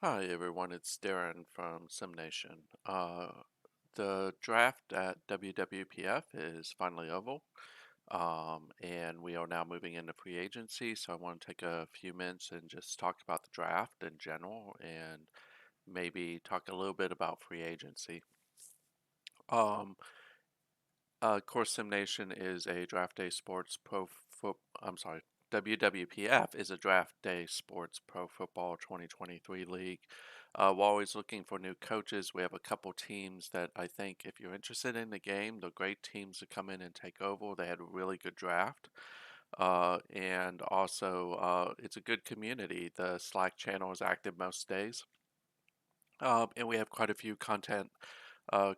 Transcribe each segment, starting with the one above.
Hi everyone, it's Darren from SimNation. The draft at WWPF is finally over, and we are now moving into free agency. So I want to take a few minutes and just talk about the draft in general, and maybe talk a little bit about free agency. Um, of course, SimNation is a draft day sports pro foot. I'm sorry, WWPF is a draft day sports pro football 2023 league. We're always looking for new coaches. We have a couple teams that I think, if you're interested in the game, they're great teams to come in and take over. They had a really good draft. And also, it's a good community. The Slack channel is active most days. And we have quite a few content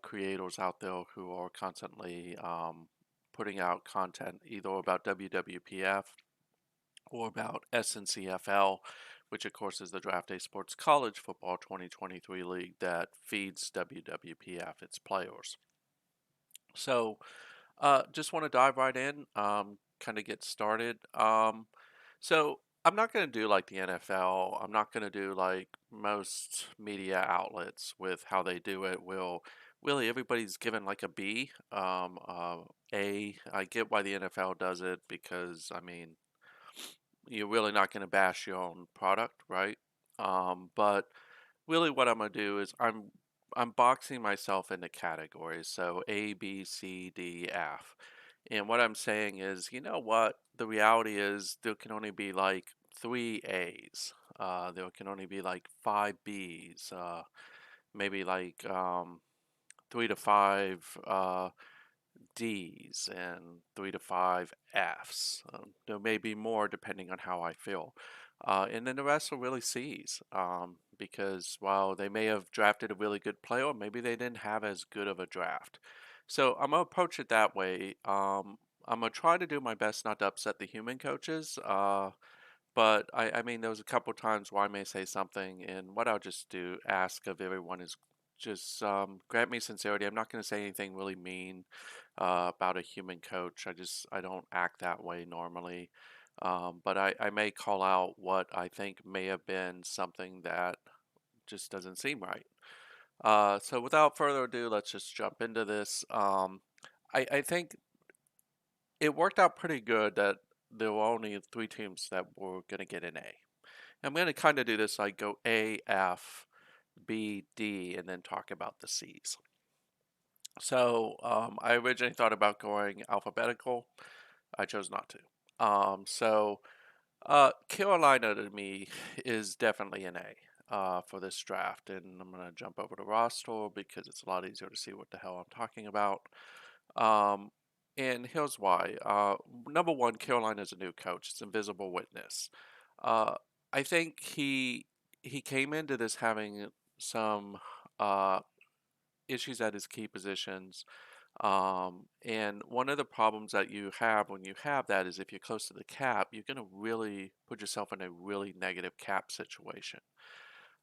creators out there who are constantly putting out content either about WWPF or about SNCFL, which of course is the Draft Day Sports College Football 2023 league that feeds WWPF, its players. So just want to dive right in, kind of get started. So I'm not going to do like the NFL. I'm not going to do like most media outlets with how they do it. Will really everybody's given like a B. I get why the NFL does it because I mean you're really not going to bash your own product, right? But really, what I'm gonna do is I'm boxing myself into categories, so A, B, C, D, F. And what I'm saying is, you know what? The reality is there can only be like three A's. There can only be like five B's. Maybe like three to five D's and three to five F's. There may be more depending on how I feel. And then the rest are really C's because while they may have drafted a really good player, maybe they didn't have as good of a draft. So I'm going to approach it that way. I'm going to try to do my best not to upset the human coaches. But I mean, there was a couple times where I may say something, and what I'll just do, ask of everyone is just grant me sincerity. I'm not going to say anything really mean about a human coach. I don't act that way normally. But I may call out what I think may have been something that just doesn't seem right. So without further ado, let's just jump into this. I think it worked out pretty good that there were only three teams that were going to get an A. I'm going to kind of do this like go A, F, B, D, and then talk about the C's. So I originally thought about going alphabetical. I chose not to. Carolina to me is definitely an A for this draft, and I'm going to jump over to roster because it's a lot easier to see what the hell I'm talking about. Um, and here's why. Number one, Carolina is a new coach. It's invisible witness. Uh, I think he came into this having some uh, issues at his key positions. And one of the problems that you have when you have that is if you're close to the cap, you're going to really put yourself in a really negative cap situation.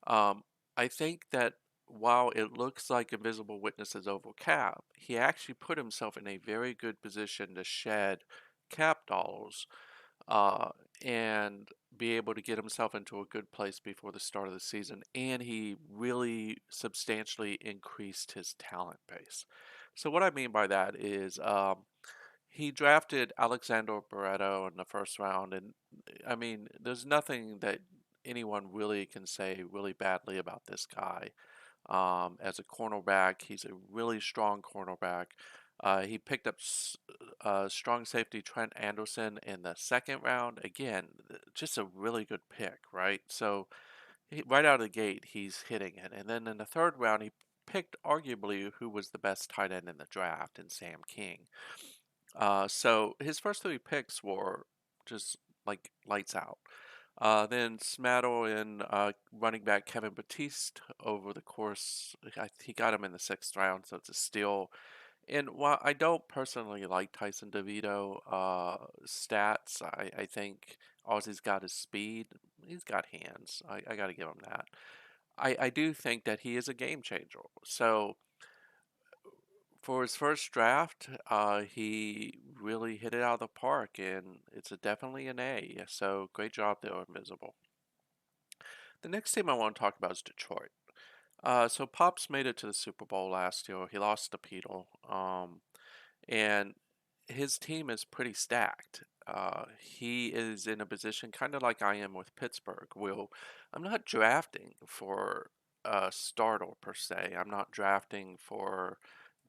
Um, I think that while it looks like Invisible Witness is over cap, he actually put himself in a very good position to shed cap dollars uh, and be able to get himself into a good place before the start of the season. And he really substantially increased his talent base. So, what I mean by that is he drafted Alexander Barreto in the first round. And I mean, there's nothing that anyone really can say really badly about this guy. As a cornerback, he's a really strong cornerback. He picked up strong safety Trent Anderson in the second round. Again, just a really good pick, right? So right out of the gate, he's hitting it. And then in the third round, he picked arguably who was the best tight end in the draft in Sam King. So his first three picks were just like lights out. Then Smaddle and running back Kevin Batiste over the course, he got him in the sixth round, so it's a steal. And while I don't personally like Tyson DeVito stats, I think all he's got is speed. He's got hands. I got to give him that. I do think that he is a game changer. So for his first draft, he really hit it out of the park, and it's definitely an A. So great job there, Invisible. The next team I want to talk about is Detroit. So Pops made it to the Super Bowl last year. He lost to Peter, and his team is pretty stacked. He is in a position kind of like I am with Pittsburgh. I'm not drafting for a starter per se. I'm not drafting for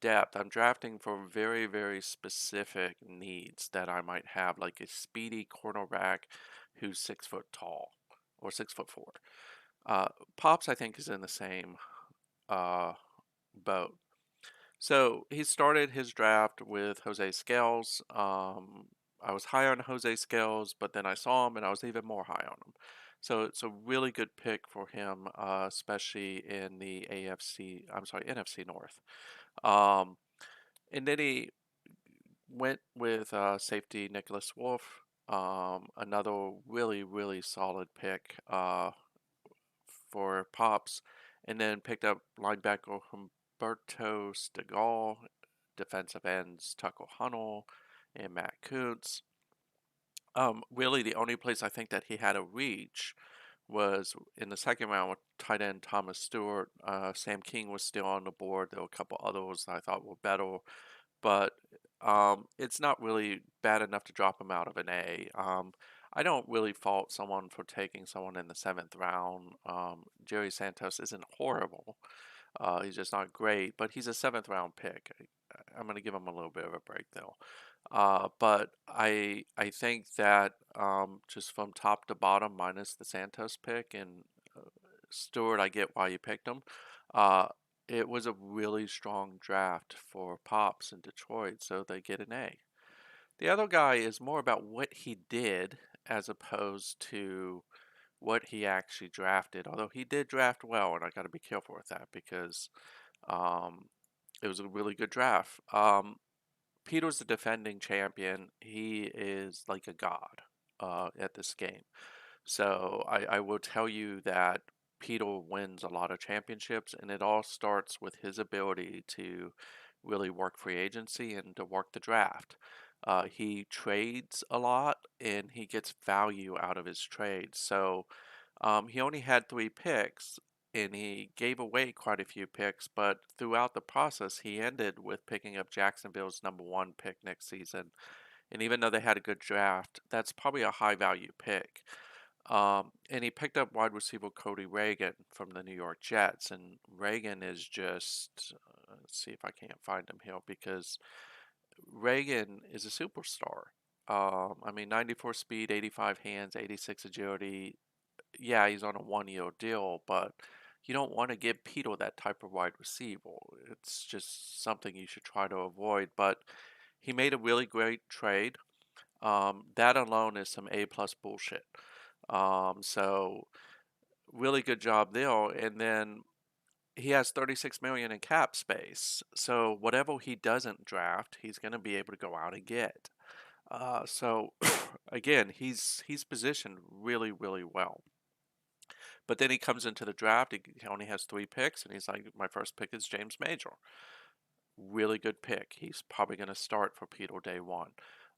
depth. I'm drafting for very, very specific needs that I might have, like a speedy cornerback who's 6 foot tall or 6'4". Uh, Pops, I think, is in the same uh, boat. So he started his draft with Jose Scales. I was high on Jose Scales, but then I saw him and I was even more high on him. So it's a really good pick for him, especially in the NFC North. Um, and then he went with safety Nicholas Wolf, another really, really solid pick. For Pops, and then picked up linebacker Humberto Stegall, defensive ends Tucker Hunnell and Matt Kuntz. Really, the only place I think that he had a reach was in the second round with tight end Thomas Stewart. Sam King was still on the board. There were a couple others I thought were better, but it's not really bad enough to drop him out of an A. I don't really fault someone for taking someone in the seventh round. Jerry Santos isn't horrible. He's just not great, but he's a seventh round pick. I'm going to give him a little bit of a break though. But I think that just from top to bottom, minus the Santos pick and Stewart, I get why you picked him. Uh, it was a really strong draft for Pops in Detroit, so they get an A. The other guy is more about what he did as opposed to what he actually drafted. Although he did draft well, and I got to be careful with that because um, it was a really good draft. Peter's the defending champion. He is like a god at this game. So I will tell you that Peter wins a lot of championships, and it all starts with his ability to really work free agency and to work the draft. He trades a lot, and he gets value out of his trades. So he only had 3 picks, and he gave away quite a few picks, but throughout the process, he ended with picking up Jacksonville's #1 pick next season. And even though they had a good draft, that's probably a high value pick. And he picked up wide receiver Cody Reagan from the New York Jets. And Reagan is just, let's see if I can't find him here because Reagan is a superstar. I mean, 94 speed, 85 hands, 86 agility. Yeah, he's on a 1 year deal, but you don't want to give Peter that type of wide receiver. It's just something you should try to avoid. But he made a really great trade. That alone is some A plus bullshit. So really good job there. And then he has 36 million in cap space. So whatever he doesn't draft, he's going to be able to go out and get. So again, he's positioned really, really well. But then he comes into the draft. He only has 3 picks, and he's like, my first pick is James Major. Really good pick. He's probably going to start for Peter day one.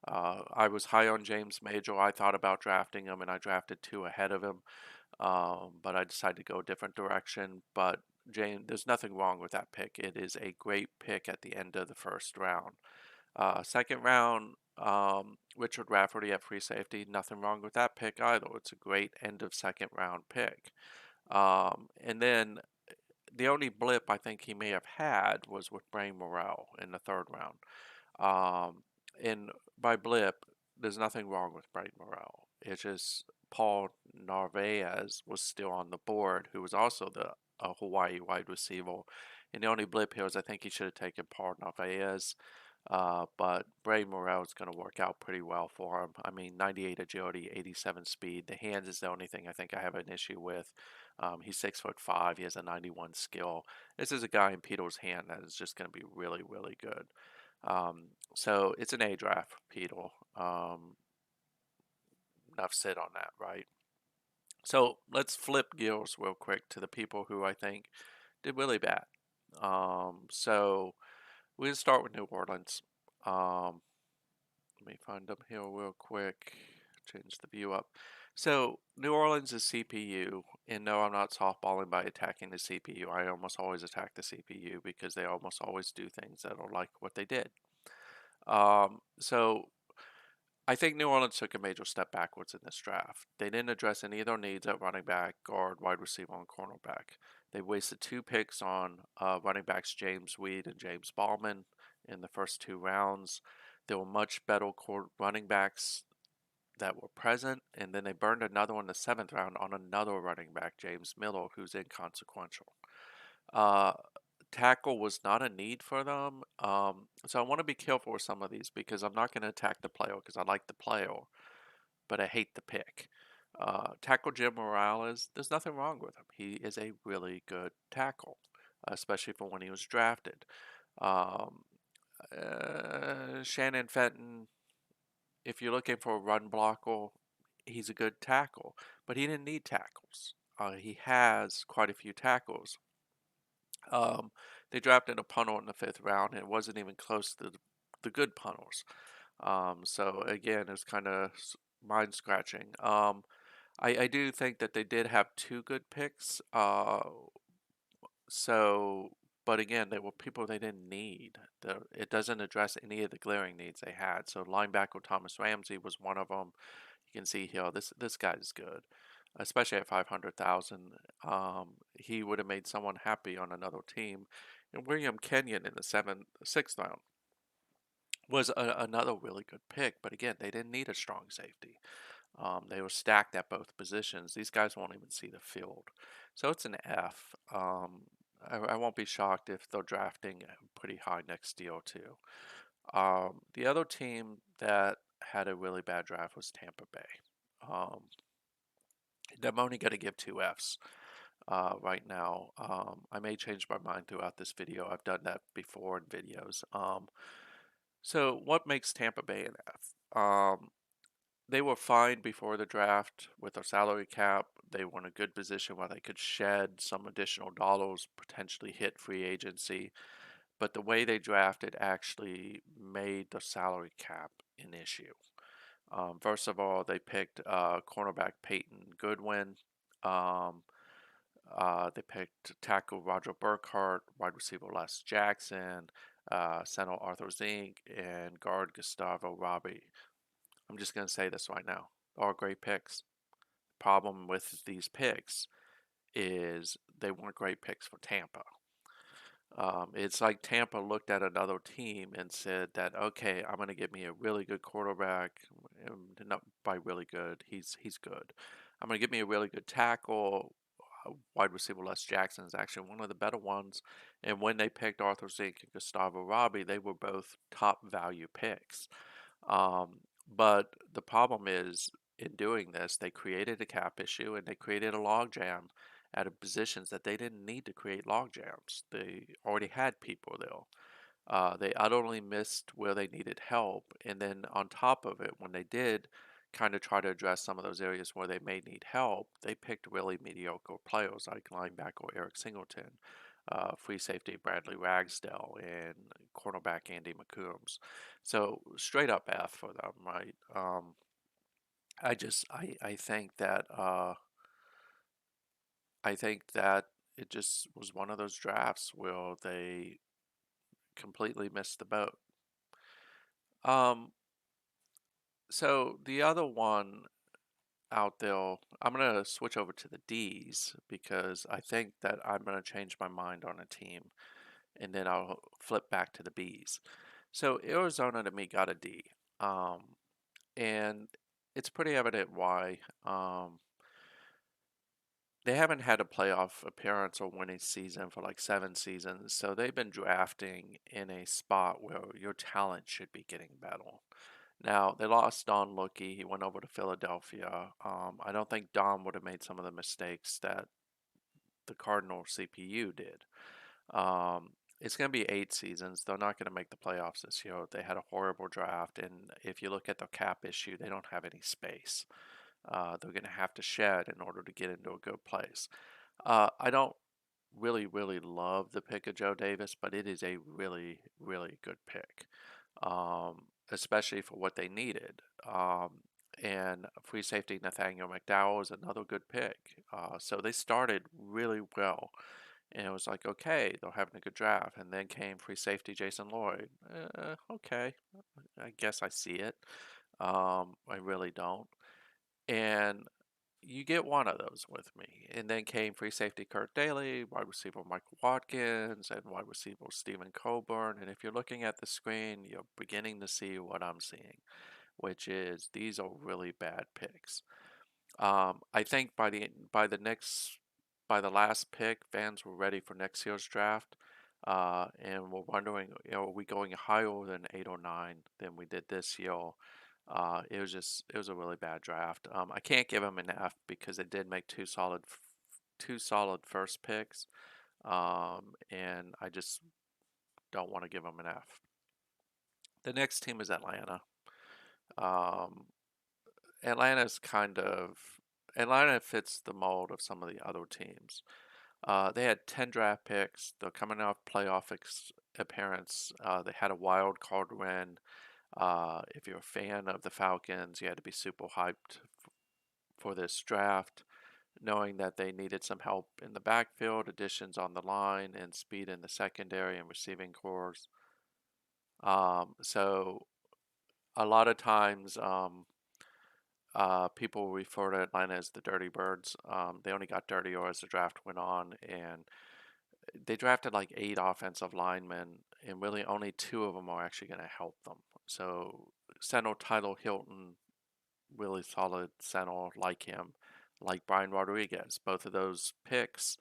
I was high on James Major. I thought about drafting him, and I drafted 2 ahead of him. But I decided to go a different direction. But James, there's nothing wrong with that pick. It is a great pick at the end of the first round. Second round, Richard Rafferty at free safety. Nothing wrong with that pick either. It's a great end of second round pick. And then the only blip I think he may have had was with Brain Morrell in the third round. And by blip, there's nothing wrong with Brain Morrell. It's just Paul Narvaez was still on the board, who was also the Hawaii wide receiver. And the only blip here is I think he should have taken Paul Narvaez. But Brain Morrell is going to work out pretty well for him. I mean, 98 agility, 87 speed. The hands is the only thing I think I have an issue with. He's 6'5". He has a 91 skill. This is a guy in Peter's hand that is just going to be really, really good. So it's an A draft, Peter. Enough said on that, right? So let's flip gears real quick to the people who I think did really bad. So we'll start with New Orleans. Let me find them here real quick. Change the view up. So New Orleans is CPU, and no, I'm not softballing by attacking the CPU. I almost always attack the CPU because they almost always do things that are like what they did. So I think New Orleans took a major step backwards in this draft. They didn't address any of their needs at running back, guard, wide receiver, and cornerback. They wasted two picks on running backs James Weed and James Ballman in the first two rounds. There were much better running backs that were present, and then they burned another one in the seventh round on another running back, James Miller, who's inconsequential. Uh, Tackle was not a need for them, so I want to be careful with some of these because I'm not going to attack the player because I like the player, but I hate the pick. Tackle Jim Morales, there's nothing wrong with him. He is a really good tackle, especially for when he was drafted. Um, Shannon Fenton, if you're looking for a run blocker, he's a good tackle, but he didn't need tackles. He has quite a few tackles. Um, they drafted a punter in the fifth round, and it wasn't even close to the good punters. So again, it's kind of mind scratching. I do think that they did have two good picks. So, but again, they were people they didn't need. It doesn't address any of the glaring needs they had. So linebacker Thomas Ramsey was one of them. You can see here, this guy's good, especially at 500,000. He would have made someone happy on another team. And William Kenyon in the sixth round was another really good pick. But again, they didn't need a strong safety. They were stacked at both positions. These guys won't even see the field. So it's an F. I won't be shocked if they're drafting pretty high next year, too. The other team that had a really bad draft was Tampa Bay. Um, I'm only going to give two Fs right now. I may change my mind throughout this video. I've done that before in videos. So what makes Tampa Bay an F? They were fine before the draft with their salary cap. They were in a good position where they could shed some additional dollars, potentially hit free agency. But the way they drafted actually made the salary cap an issue. First of all, they picked cornerback Peyton Goodwin. Um, they picked tackle Roger Burkhart, wide receiver Les Jackson, center Arthur Zink, and guard Gustavo Robbie. I'm just going to say this right now. All great picks. Problem with these picks is they weren't great picks for Tampa. It's like Tampa looked at another team and said that, okay, I'm going to get me a really good quarterback. Not by really good, he's good. I'm going to get me a really good tackle. Wide receiver Les Jackson is actually one of the better ones. And when they picked Arthur Zink and Gustavo Robbie, they were both top value picks. Um, but the problem is, in doing this, they created a cap issue and they created a logjam out of positions that they didn't need to create logjams. They already had people there. They utterly missed where they needed help. And then on top of it, when they did kind of try to address some of those areas where they may need help, they picked really mediocre players like linebacker Eric Singleton, free safety Bradley Ragsdale, and cornerback Andy McCombs. So straight up F for them, right? I think that I think that it just was one of those drafts where they completely missed the boat. Um, so the other one out there, I'm gonna switch over to the D's because I think that I'm gonna change my mind on a team, and then I'll flip back to the B's. So Arizona to me got a D, and it's pretty evident why. They haven't had a playoff appearance or winning season for like 7 seasons, so they've been drafting in a spot where your talent should be getting better. Now, they lost Don Luckey. He went over to Philadelphia. I don't think Don would have made some of the mistakes that the Cardinal CPU did. It's going to be 8 seasons. They're not going to make the playoffs this year. They had a horrible draft, and if you look at the cap issue, they don't have any space. They're going to have to shed in order to get into a good place. I don't really love the pick of Joe Davis, but it is a really good pick, especially for what they needed. and free safety Nathaniel McDowell is another good pick. So they started really well, and it was like, okay, they're having a good draft. And then came free safety Jason Lloyd. Okay, I guess I see it. I really don't. And you get one of those with me. And then came free safety Kurt Daly, wide receiver Michael Watkins, and wide receiver Stephen Coburn. And if you're looking at the screen, you're beginning to see what I'm seeing, which is these are really bad picks. I think by the last pick, fans were ready for next year's draft, and were wondering, are we going higher than 8 or 9 than we did this year? It was a really bad draft. I can't give them an F because they did make two solid first picks, and I just don't want to give them an F. The next team is Atlanta. Um, Atlanta's kind of Atlanta fits the mold of some of the other teams. They had 10 draft picks. They're coming off appearance. They had a wild card win. If you're a fan of the Falcons, you had to be super hyped for this draft, knowing that they needed some help in the backfield, additions on the line, and speed in the secondary and receiving cores. So a lot of times, people refer to Atlanta as the Dirty Birds. They only got dirtier as the draft went on, and they drafted like 8 offensive linemen, and really only 2 of them are actually going to help them. So, center Tyler Hilton, really solid center, like him, like Brian Rodriguez. Both of those picks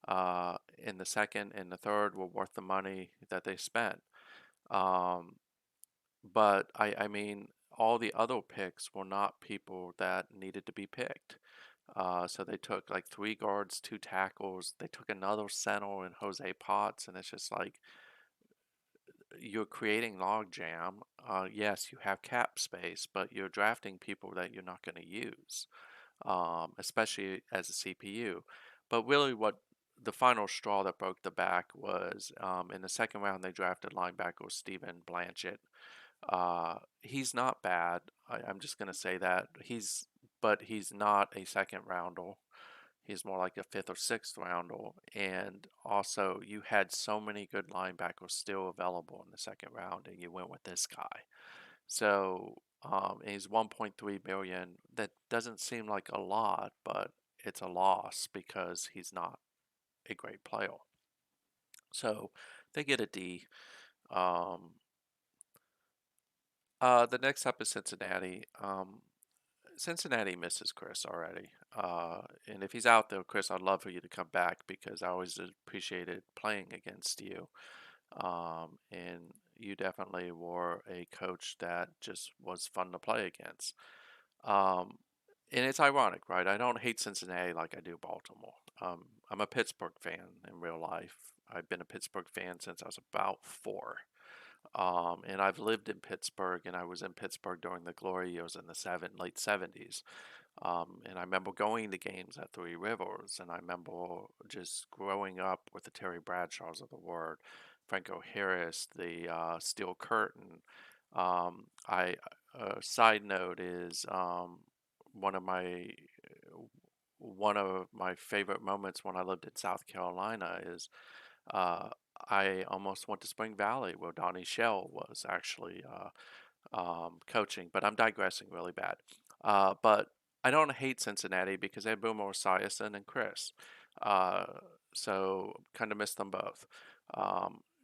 in the second and the third were worth the money that they spent. Um, but I mean, all the other picks were not people that needed to be picked. So they took like 3 guards, 2 tackles. They took another center in Jose Potts, and it's just like you're creating logjam. Yes, you have cap space, but you're drafting people that you're not going to use, especially as a CPU. But really, what the final straw that broke the back was in the second round, they drafted linebacker Stephen Blanchett. He's not bad. I'm just going to say that. But he's not a second rounder. He's more like a fifth or sixth rounder. And also, you had so many good linebackers still available in the second round, and you went with this guy. So, he's 1.3 million. That doesn't seem like a lot, but it's a loss because he's not a great player. So, they get a D. Um, the next up is Cincinnati. Cincinnati misses Chris already. And if he's out there, Chris, I'd love for you to come back because I always appreciated playing against you. And you definitely were a coach that just was fun to play against. Um, and it's ironic, right? I don't hate Cincinnati like I do Baltimore. I'm a Pittsburgh fan in real life. I've been a Pittsburgh fan since I was about 4. And I've lived in Pittsburgh, and I was in Pittsburgh during the glory years in the late 70s. And I remember going to games at Three Rivers, and I remember just growing up with the Terry Bradshaws of the world, Franco Harris, the Steel Curtain. I Side note is one of my one of my favorite moments when I lived in South Carolina is uh, I almost went to Spring Valley where Donnie Shell was actually coaching, but I'm digressing really bad. But I don't hate Cincinnati because they had Boomer Esiason and Chris. Uh, so kind of miss them both.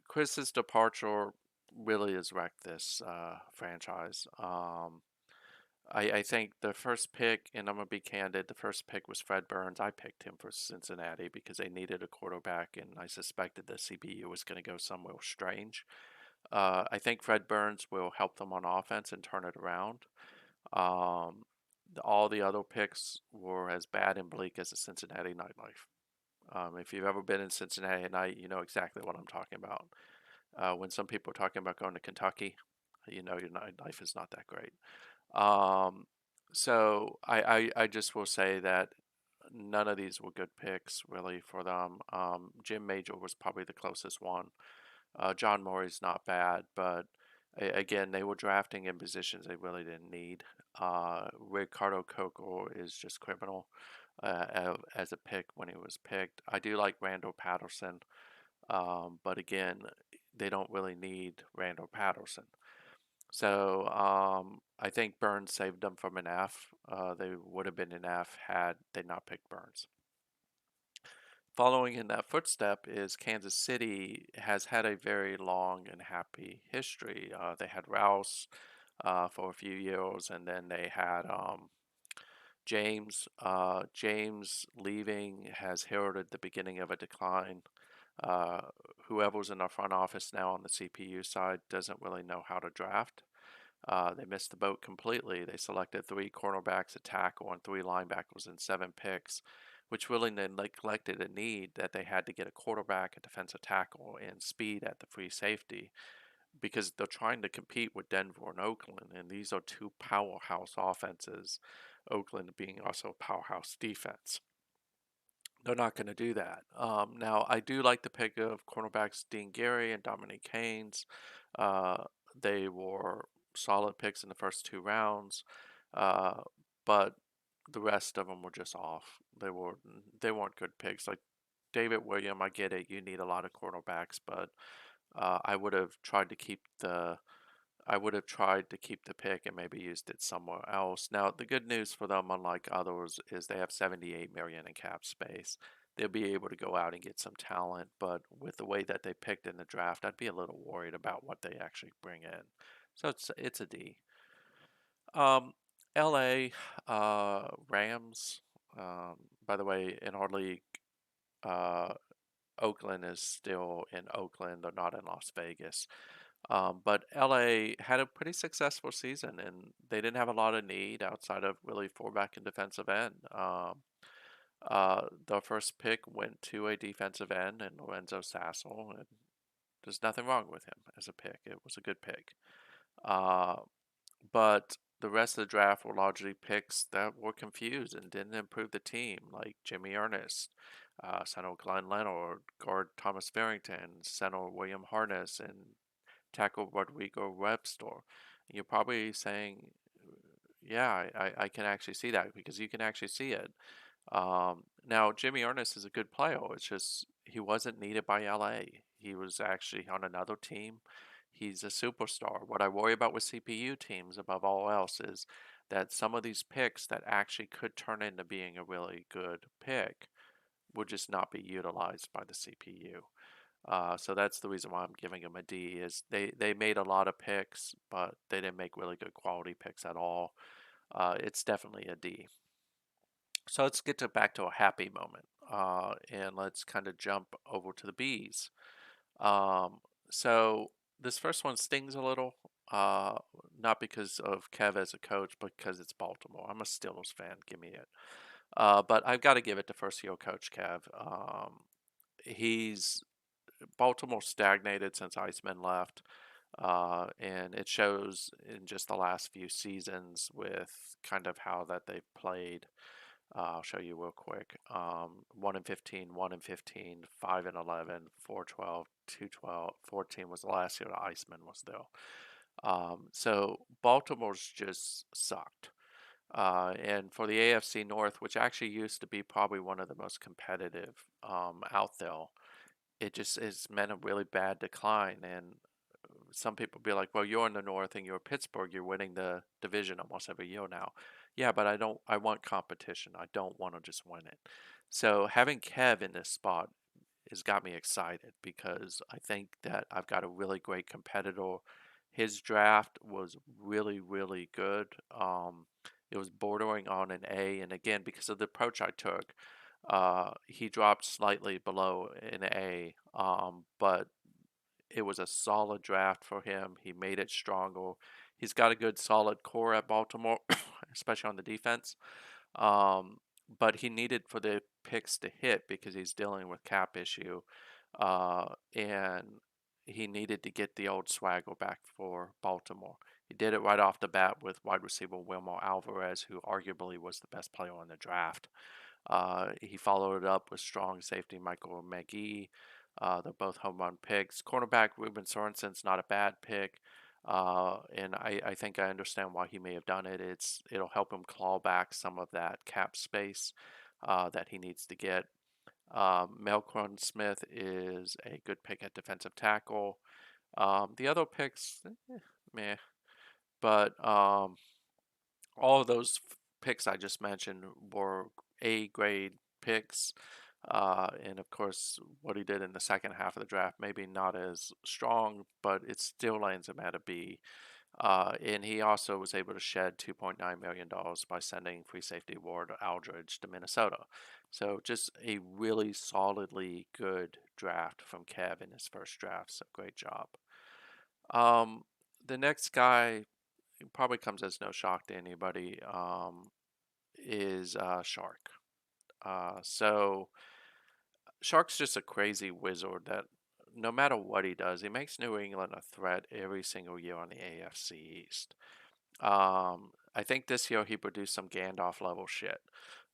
Chris's departure really has wrecked this franchise. I think the first pick, and I'm going to be candid, the first pick was Fred Burns. I picked him for Cincinnati because they needed a quarterback, and I suspected the CBU was going to go somewhere strange. I think Fred Burns will help them on offense and turn it around. Um, all the other picks were as bad and bleak as the Cincinnati nightlife. If you've ever been in Cincinnati at night, you know exactly what I'm talking about. When some people are talking about going to Kentucky, you know your nightlife is not that great. Um, so I just will say that none of these were good picks really for them. Jim Major was probably the closest one. John Murray's not bad, but again, they were drafting in positions they really didn't need. Ricardo Coco is just criminal as a pick when he was picked. I do like Randall Patterson, but again, they don't really need Randall Patterson. So I think Burns saved them from an F. They would have been an F had they not picked Burns. Following in that footstep is Kansas City has had a very long and happy history. They had Rouse for a few years, and then they had James. James leaving has heralded the beginning of a decline. Uh, Whoever's in the front office now on the CPU side doesn't really know how to draft. They missed the boat completely. They selected 3 cornerbacks, a tackle, and 3 linebackers in 7 picks, which really neglected a need that they had to get a quarterback, a defensive tackle, and speed at the free safety because they're trying to compete with Denver and Oakland, and these are 2 powerhouse offenses, Oakland being also a powerhouse defense. They're not going to do that. Now, I do like the pick of cornerbacks Dean Gary and Dominique Haynes. Uh, they were solid picks in the first 2 rounds, uh, but the rest of them were just off. They weren't good picks. Like David William, I get it. You need a lot of cornerbacks, but I would have tried to keep the pick and maybe used it somewhere else. Now, the good news for them, unlike others, is they have 78 million in cap space. They'll be able to go out and get some talent, but with the way that they picked in the draft, I'd be a little worried about what they actually bring in. So it's a D. Um, LA Rams. Um, by the way, in our league, uh, Oakland is still in Oakland. They're not in Las Vegas. But LA had a pretty successful season, and they didn't have a lot of need outside of really fullback and defensive end. The first pick went to a defensive end, and Lorenzo Sassel, and there's nothing wrong with him as a pick. It was a good pick. Uh, but the rest of the draft were largely picks that were confused and didn't improve the team, like Jimmy Ernest, center Glenn Leonard, guard Thomas Farrington, center William Harness, and tackle Rodrigo Webster. You're probably saying, yeah, I can actually see that because you can actually see it. Now, Jimmy Ernest is a good player. It's just he wasn't needed by LA. He was actually on another team. He's a superstar. What I worry about with CPU teams above all else is that some of these picks that actually could turn into being a really good pick would just not be utilized by the CPU. So that's the reason why I'm giving them a D. Is they made a lot of picks, but they didn't make really good quality picks at all. It's definitely a D. So let's get back to a happy moment, and let's kind of jump over to the B's. Um, so this first one stings a little, uh, not because of Kev as a coach, but because it's Baltimore. I'm a Steelers fan. Give me it. But I've got to give it to first year coach Kev. He's Baltimore stagnated since Iceman left, and it shows in just the last few seasons with kind of how that they've played. I'll show you real quick. 1-15, 1-15, 5-11, 4-12, 2-12, 14 was the last year that Iceman was there. So Baltimore's just sucked. And for the AFC North, which actually used to be probably one of the most competitive out there, it just has meant a really bad decline. And some people be like, well, you're in the North and you're Pittsburgh, you're winning the division almost every year now. Yeah, but I want competition. I don't want to just win it. So having Kev in this spot has got me excited because I think that I've got a really great competitor. His draft was really, really good. It was bordering on an A, and again, because of the approach I took, he dropped slightly below an A. But it was a solid draft for him. He made it stronger. He's got a good solid core at Baltimore, especially on the defense. Um, but he needed for the picks to hit because he's dealing with cap issue, and he needed to get the old swagger back for Baltimore. He did it right off the bat with wide receiver Wilmer Alvarez, who arguably was the best player in the draft. He followed it up with strong safety Michael McGee. They're both home run picks. Cornerback Ruben Sorensen's not a bad pick. And I think I understand why he may have done it. It'll help him claw back some of that cap space that he needs to get. Melquan Smith is a good pick at defensive tackle. The other picks, meh. But all of those picks I just mentioned were A grade picks. And of course, what he did in the second half of the draft, maybe not as strong, but it still lands him at a B. And he also was able to shed $2.9 million by sending free safety Ward Aldridge to Minnesota. So just a really solidly good draft from Kev in his first draft. So great job. Um, the next guy probably comes as no shock to anybody is Shark. So Shark's just a crazy wizard that no matter what he does, he makes New England a threat every single year on the AFC East. I think this year he produced some Gandalf level shit.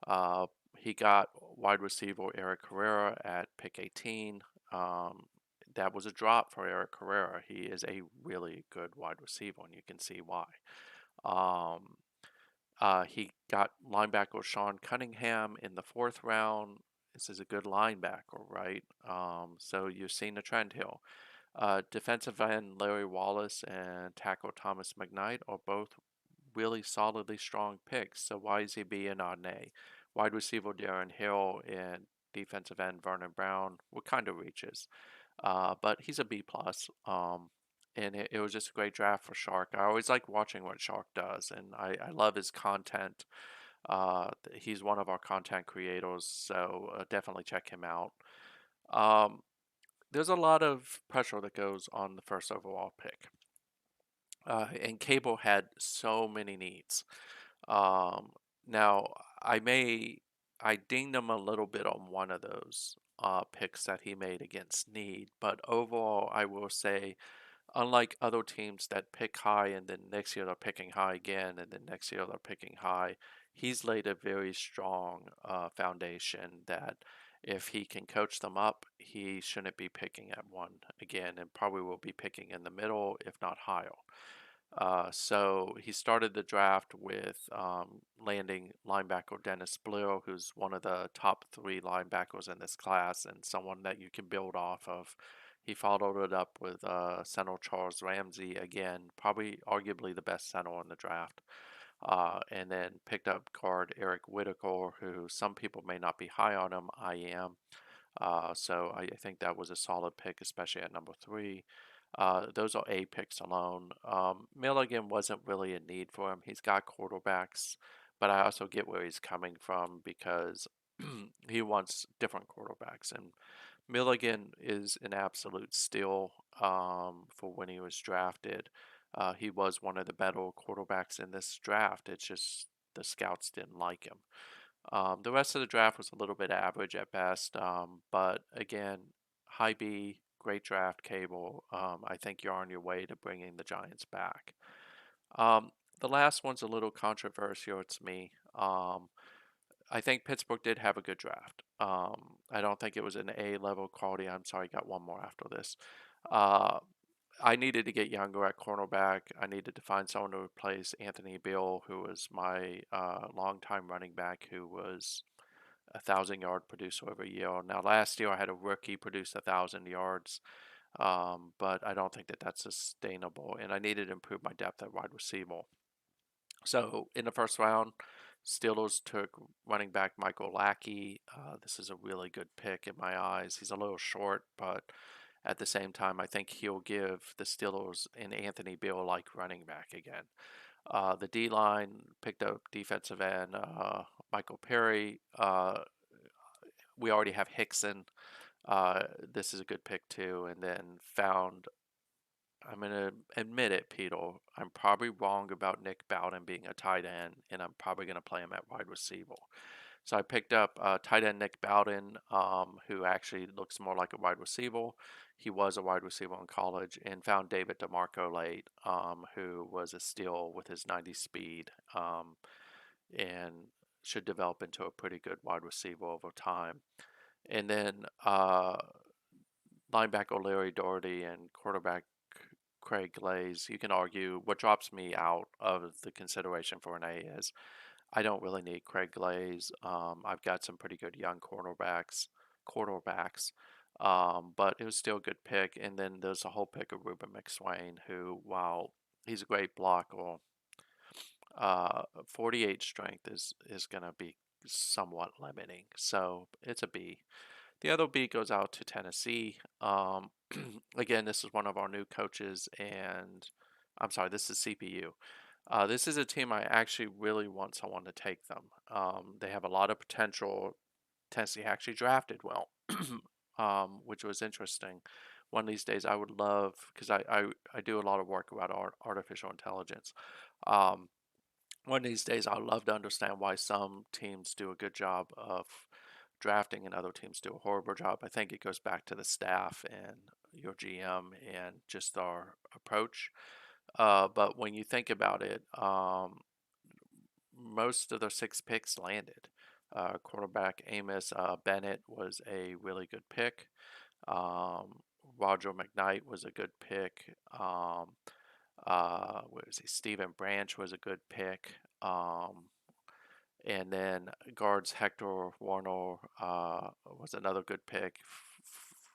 Uh, he got wide receiver Eric Carrera at pick 18. Um, that was a drop for Eric Carrera. He is a really good wide receiver, and you can see why. Um, he got linebacker Sean Cunningham in the fourth round. This is a good linebacker, right? So you're seeing a trend here. Defensive end Larry Wallace and tackle Thomas McKnight are both really solidly strong picks. So why is he B and not an A? Wide receiver Darren Hill and defensive end Vernon Brown were kind of reaches, but he's a B plus. And it was just a great draft for Shark. I always like watching what Shark does, and I love his content. He's one of our content creators, so definitely check him out. Um, there's a lot of pressure that goes on the first overall pick. And Cable had so many needs. Um, now, I may, I dinged him a little bit on one of those picks that he made against need, but overall, I will say, unlike other teams that pick high and then next year they're picking high again, and then next year they're picking high, he's laid a very strong foundation that if he can coach them up, he shouldn't be picking at one again and probably will be picking in the middle, if not higher. So he started the draft with landing linebacker Dennis Blue, who's one of the top three linebackers in this class and someone that you can build off of. He followed it up with center Charles Ramsey, again, probably arguably the best center in the draft. And then picked up guard Eric Whitaker, who some people may not be high on him. I am. So I think that was a solid pick, especially at number three. Those are A picks alone. Milligan wasn't really a need for him. He's got quarterbacks, but I also get where he's coming from because he wants different quarterbacks. And Milligan is an absolute steal for when he was drafted. He was one of the better quarterbacks in this draft. It's just the scouts didn't like him. The rest of the draft was a little bit average at best, but again, high B, great draft, Cable. I think you're on your way to bringing the Giants back. Um, the last one's a little controversial. It's me. I think Pittsburgh did have a good draft. I don't think it was an A level quality. I'm sorry, got one more after this. Uh, I needed to get younger at cornerback. I needed to find someone to replace Anthony Bill, who was my longtime running back, who was 1,000 yard producer every year. Now, last year I had a rookie produce 1,000 yards, but I don't think that that's sustainable, and I needed to improve my depth at wide receiver. So in the first round, Steelers took running back Michael Lackey. This is a really good pick in my eyes. He's a little short, but at the same time, I think he'll give the Steelers an Anthony Bill like running back again. The D line picked up defensive end Michael Perry. We already have Hickson. This is a good pick too. And then found, I'm going to admit it, Peter. I'm probably wrong about Nick Bowden being a tight end, and I'm probably going to play him at wide receiver. So I picked up tight end Nick Bowden, who actually looks more like a wide receiver. He was a wide receiver in college, and found David DeMarco late, who was a steal with his 90 speed, and should develop into a pretty good wide receiver over time. And then linebacker Larry Doherty and quarterback Craig Glaze. You can argue what drops me out of the consideration for an A is I don't really need Craig Glaze. I've got some pretty good young quarterbacks, but it was still a good pick. And then there's a whole pick of Ruben McSwain, who, while he's a great blocker, 48 strength is going to be somewhat limiting. So it's a B. The other B goes out to Tennessee. Again, this is one of our new coaches, and I'm sorry, this is CPU. This is a team I actually really want someone to take them. They have a lot of potential. Tennessee actually drafted well, which was interesting. One of these days, I would love, because I do a lot of work about artificial intelligence. Um, One of these days, I'd love to understand why some teams do a good job of drafting and other teams do a horrible job. I think it goes back to the staff and your GM and just our approach. But when you think about it, most of their six picks landed. Quarterback Amos Bennett was a really good pick. Um, Roger McKnight was a good pick. What was he? Stephen Branch was a good pick. And then guards Hector Warner was another good pick.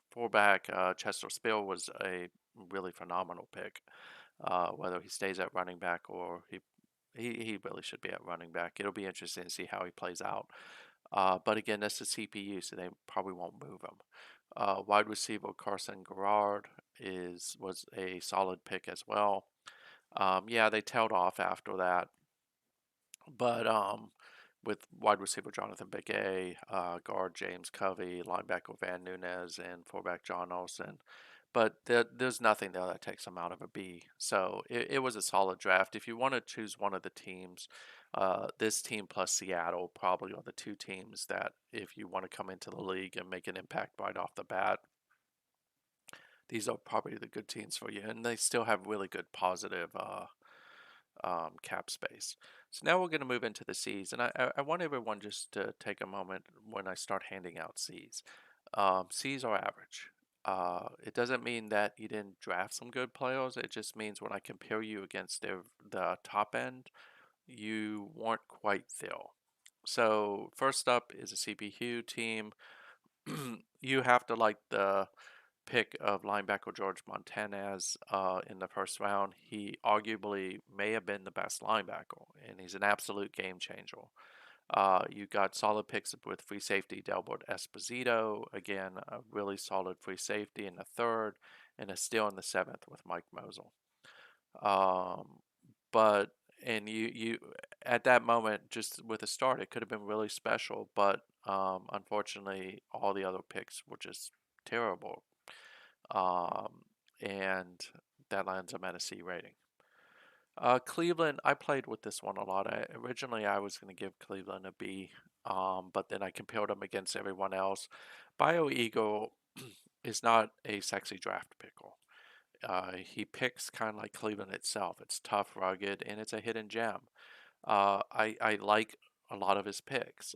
Fullback Chester Spill was a really phenomenal pick. Whether he stays at running back or he really should be at running back. It'll be interesting to see how he plays out. But again, that's the CPU, so they probably won't move him. Wide receiver Carson Garrard was a solid pick as well. Yeah, they tailed off after that, but with wide receiver Jonathan Big guard James Covey, linebacker Van Nunez, and fullback John Olsen. But there's nothing there that takes them out of a B. So it was a solid draft. If you want to choose one of the teams, this team plus Seattle probably are the two teams that, if you want to come into the league and make an impact right off the bat, these are probably the good teams for you. And they still have really good positive cap space. So now we're going to move into the C's, and I want everyone just to take a moment when I start handing out C's. C's are average. It doesn't mean that you didn't draft some good players. It just means when I compare you against the top end, you weren't quite there. So first up is a CPU team. You have to like the pick of linebacker George Montanez in the first round. He arguably may have been the best linebacker, and he's an absolute game changer. You got solid picks with free safety Delbert Esposito, again, a really solid free safety in the third, and a steal in the seventh with Mike Mosel. Um, but and you at that moment, just with a start, it could have been really special, but unfortunately, all the other picks were just terrible, um, and that lands them at a C rating. Cleveland, I played with this one a lot. Originally, I was going to give Cleveland a B, but then I compared them against everyone else. Bio Eagle is not a sexy draft picker. He picks kind of like Cleveland itself. It's tough, rugged, and it's a hidden gem. I like a lot of his picks.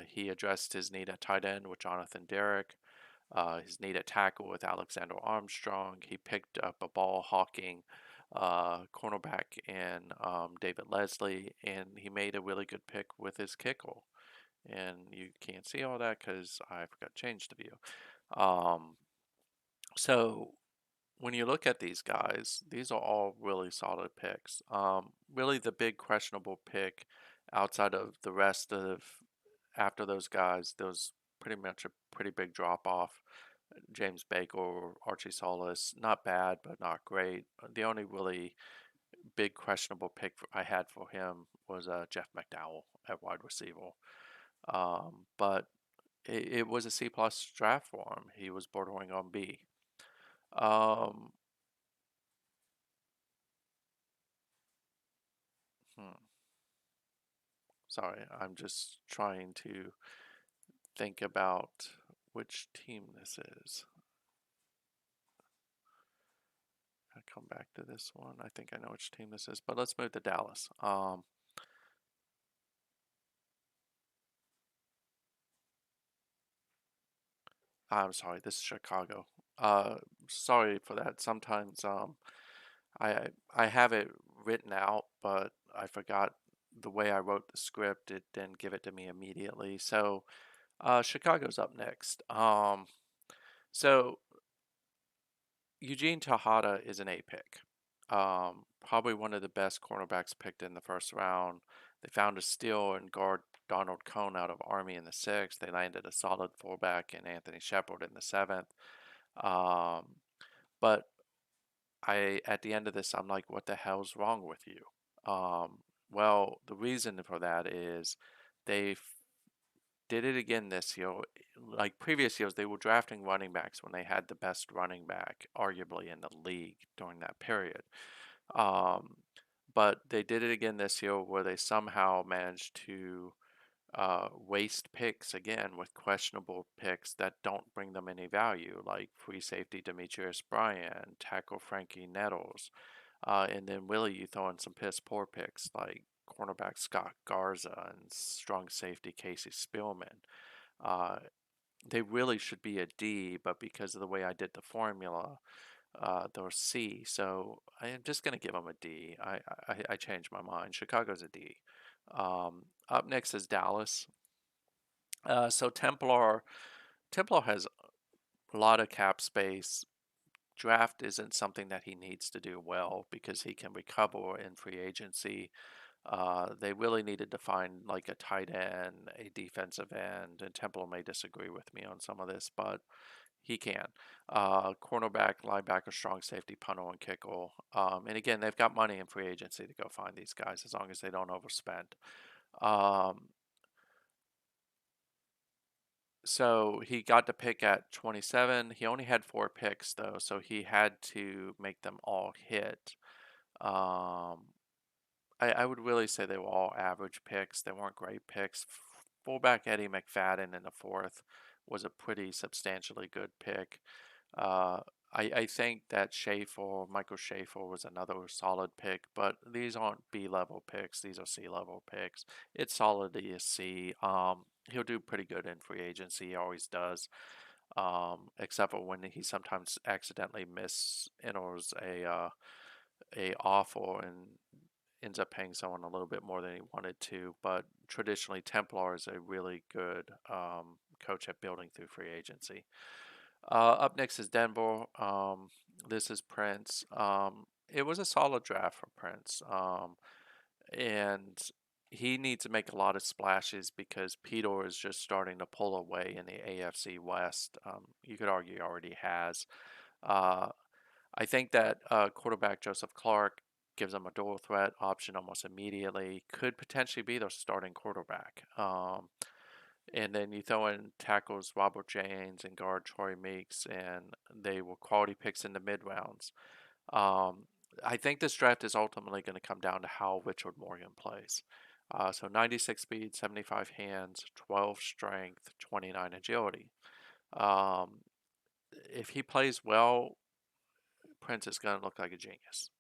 He addressed his need at tight end with Jonathan Derrick, his need at tackle with Alexander Armstrong. He picked up a ball hawking cornerback in David Leslie, and he made a really good pick with his kicker. And you can't see all that because I forgot to change the view. Um, so when you look at these guys, these are all really solid picks. Really, the big questionable pick outside of the rest of after those guys, there was pretty much a pretty big drop off. James Baker, Archie Solis, not bad, but not great. The only really big questionable pick I had for him was Jeff McDowell at wide receiver. But it was a C plus draft for him. He was bordering on B. Um, hmm, Sorry, I'm just trying to think about which team this is. I come back to this one. I think I know which team this is, but let's move to Dallas. I'm sorry, this is Chicago. sorry for that. Sometimes I have it written out, but I forgot the way I wrote the script. It didn't give it to me immediately. So Chicago's up next. So Eugene Tejada is an A pick. Probably one of the best cornerbacks picked in the first round. They found a steal in guard Donald Cone out of Army in the sixth. They landed a solid fullback in Anthony Shepard in the seventh. Um, but at the end of this, I'm like, what the hell's wrong with you? Well, the reason for that is they did it again this year. Like previous years, they were drafting running backs when they had the best running back, arguably in the league during that period. Um, but they did it again this year where they somehow managed to waste picks again with questionable picks that don't bring them any value, like free safety Demetrius Bryan, tackle Frankie Nettles, and then Willie, you throw in some piss poor picks like cornerback Scott Garza and strong safety Casey Spillman. Uh, they really should be a D, but because of the way I did the formula, they're C. So I am just going to give them a D. I changed my mind. Chicago's a D. Up next is Dallas. So Templar has a lot of cap space. Draft isn't something that he needs to do well because he can recover in free agency. They really needed to find like a tight end, a defensive end, and Temple may disagree with me on some of this, but he can. Cornerback, linebacker, strong safety, punter, and kicker. And again, they've got money in free agency to go find these guys as long as they don't overspend. Um, so he got to pick at 27. He only had 4 picks though, so he had to make them all hit. Um, I would really say they were all average picks. They weren't great picks. Fullback Eddie McFadden in the fourth was a pretty substantially good pick. Uh, I think that Michael Schaefer was another solid pick, but these aren't B level picks. These are C level picks. It's solidly a C. He'll do pretty good in free agency. He always does. Except for when he sometimes accidentally enters a offer and ends up paying someone a little bit more than he wanted to. But traditionally, Templar is a really good coach at building through free agency. Up next is Denver. This is Prince. It was a solid draft for Prince. And he needs to make a lot of splashes because Peter is just starting to pull away in the AFC West. You could argue he already has. Uh, I think that quarterback Joseph Clark gives them a dual threat option almost immediately. Could potentially be their starting quarterback. And then you throw in tackles Robert James and guard Troy Meeks, and they were quality picks in the mid rounds. Um, I think this draft is ultimately going to come down to how Richard Morgan plays. So 96 speed, 75 hands, 12 strength, 29 agility. Um, if he plays well, Prince is going to look like a genius.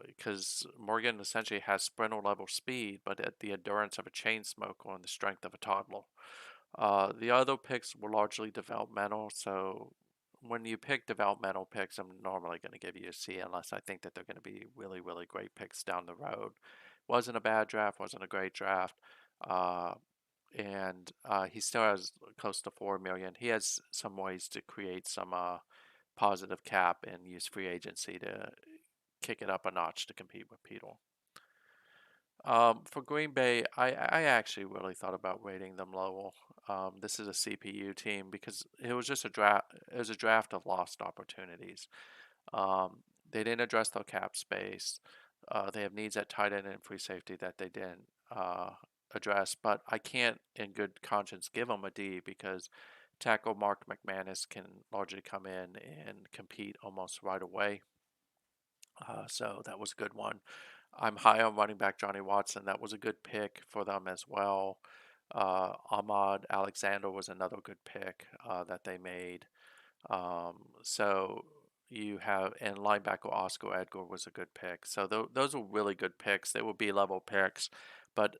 Because Morgan essentially has sprinter level speed, but at the endurance of a chain smoker and the strength of a toddler. The other picks were largely developmental, so when you pick developmental picks, I'm normally going to give you a C unless I think that they're going to be really, really great picks down the road. Wasn't a bad draft, wasn't a great draft. Uh, and he still has close to 4 million. He has some ways to create some positive cap and use free agency to kick it up a notch to compete with Peter. For Green Bay, I actually really thought about rating them lower. This is a CPU team because it was just a draft. It was a draft of lost opportunities. Um, they didn't address their cap space. They have needs at tight end and free safety that they didn't address. But I can't, in good conscience, give them a D because tackle Mark McManus can largely come in and compete almost right away. So that was a good one. I'm high on running back Johnny Watson. That was a good pick for them as well. Ahmad Alexander was another good pick that they made. So you have, and linebacker Oscar Edgar was a good pick. So those were really good picks. They were B level picks, but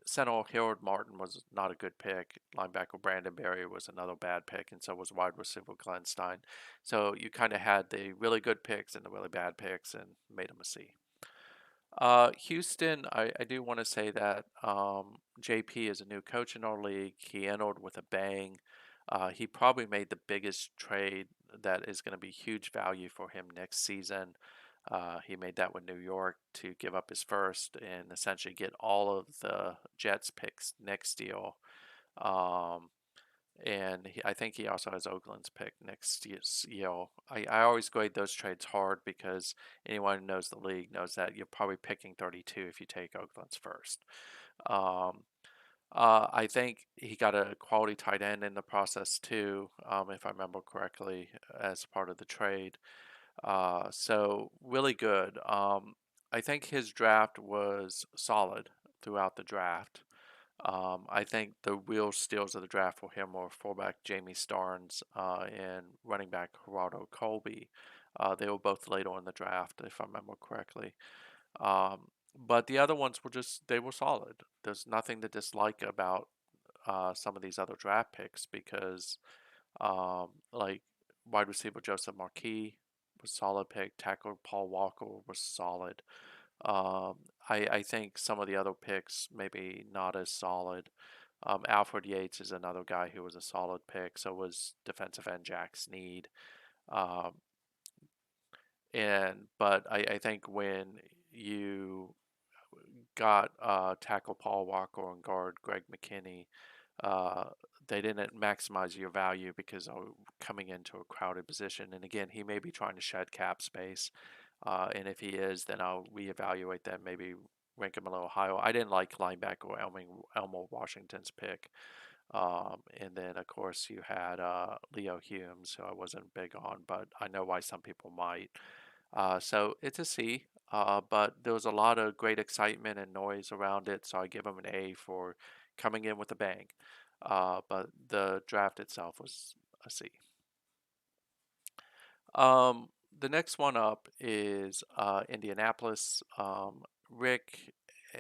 center Harold Martin was not a good pick. Linebacker Brandon Berry was another bad pick, and so was wide receiver Glenn Stein. So you kind of had the really good picks and the really bad picks and made them a C. Houston, I do want to say that JP is a new coach in our league. He entered with a bang. He probably made the biggest trade that is going to be huge value for him next season. He made that with New York to give up his first and essentially get all of the Jets picks next deal. Um, and I think he also has Oakland's pick next year. I always grade those trades hard because anyone who knows the league knows that you're probably picking 32 if you take Oakland's first. Um, I think he got a quality tight end in the process too, if I remember correctly, as part of the trade. So really good. I think his draft was solid throughout the draft. I think the real steals of the draft for him were fullback Jamie Starnes and running back Gerardo Colby. They were both later in the draft, if I remember correctly. But the other ones were they were solid. There's nothing to dislike about some of these other draft picks because, like wide receiver Joseph Marquis was solid pick. Tackle Paul Walker was solid. Um, I think some of the other picks maybe not as solid. Alfred Yates is another guy who was a solid pick. So was defensive end Jack Sneed. Um, but I think when you got tackle Paul Walker and guard Greg McKinney, uh, they didn't maximize your value because coming into a crowded position. And again, he may be trying to shed cap space. And if he is, then I'll reevaluate that, maybe rank him a little higher. I didn't like linebacker Elmer Washington's pick. And then, of course, you had Leo Humes, who I wasn't big on, but I know why some people might. So it's a C, but there was a lot of great excitement and noise around it, so I give him an A for coming in with a bang. But the draft itself was a C. Um, the next one up is Indianapolis. Rick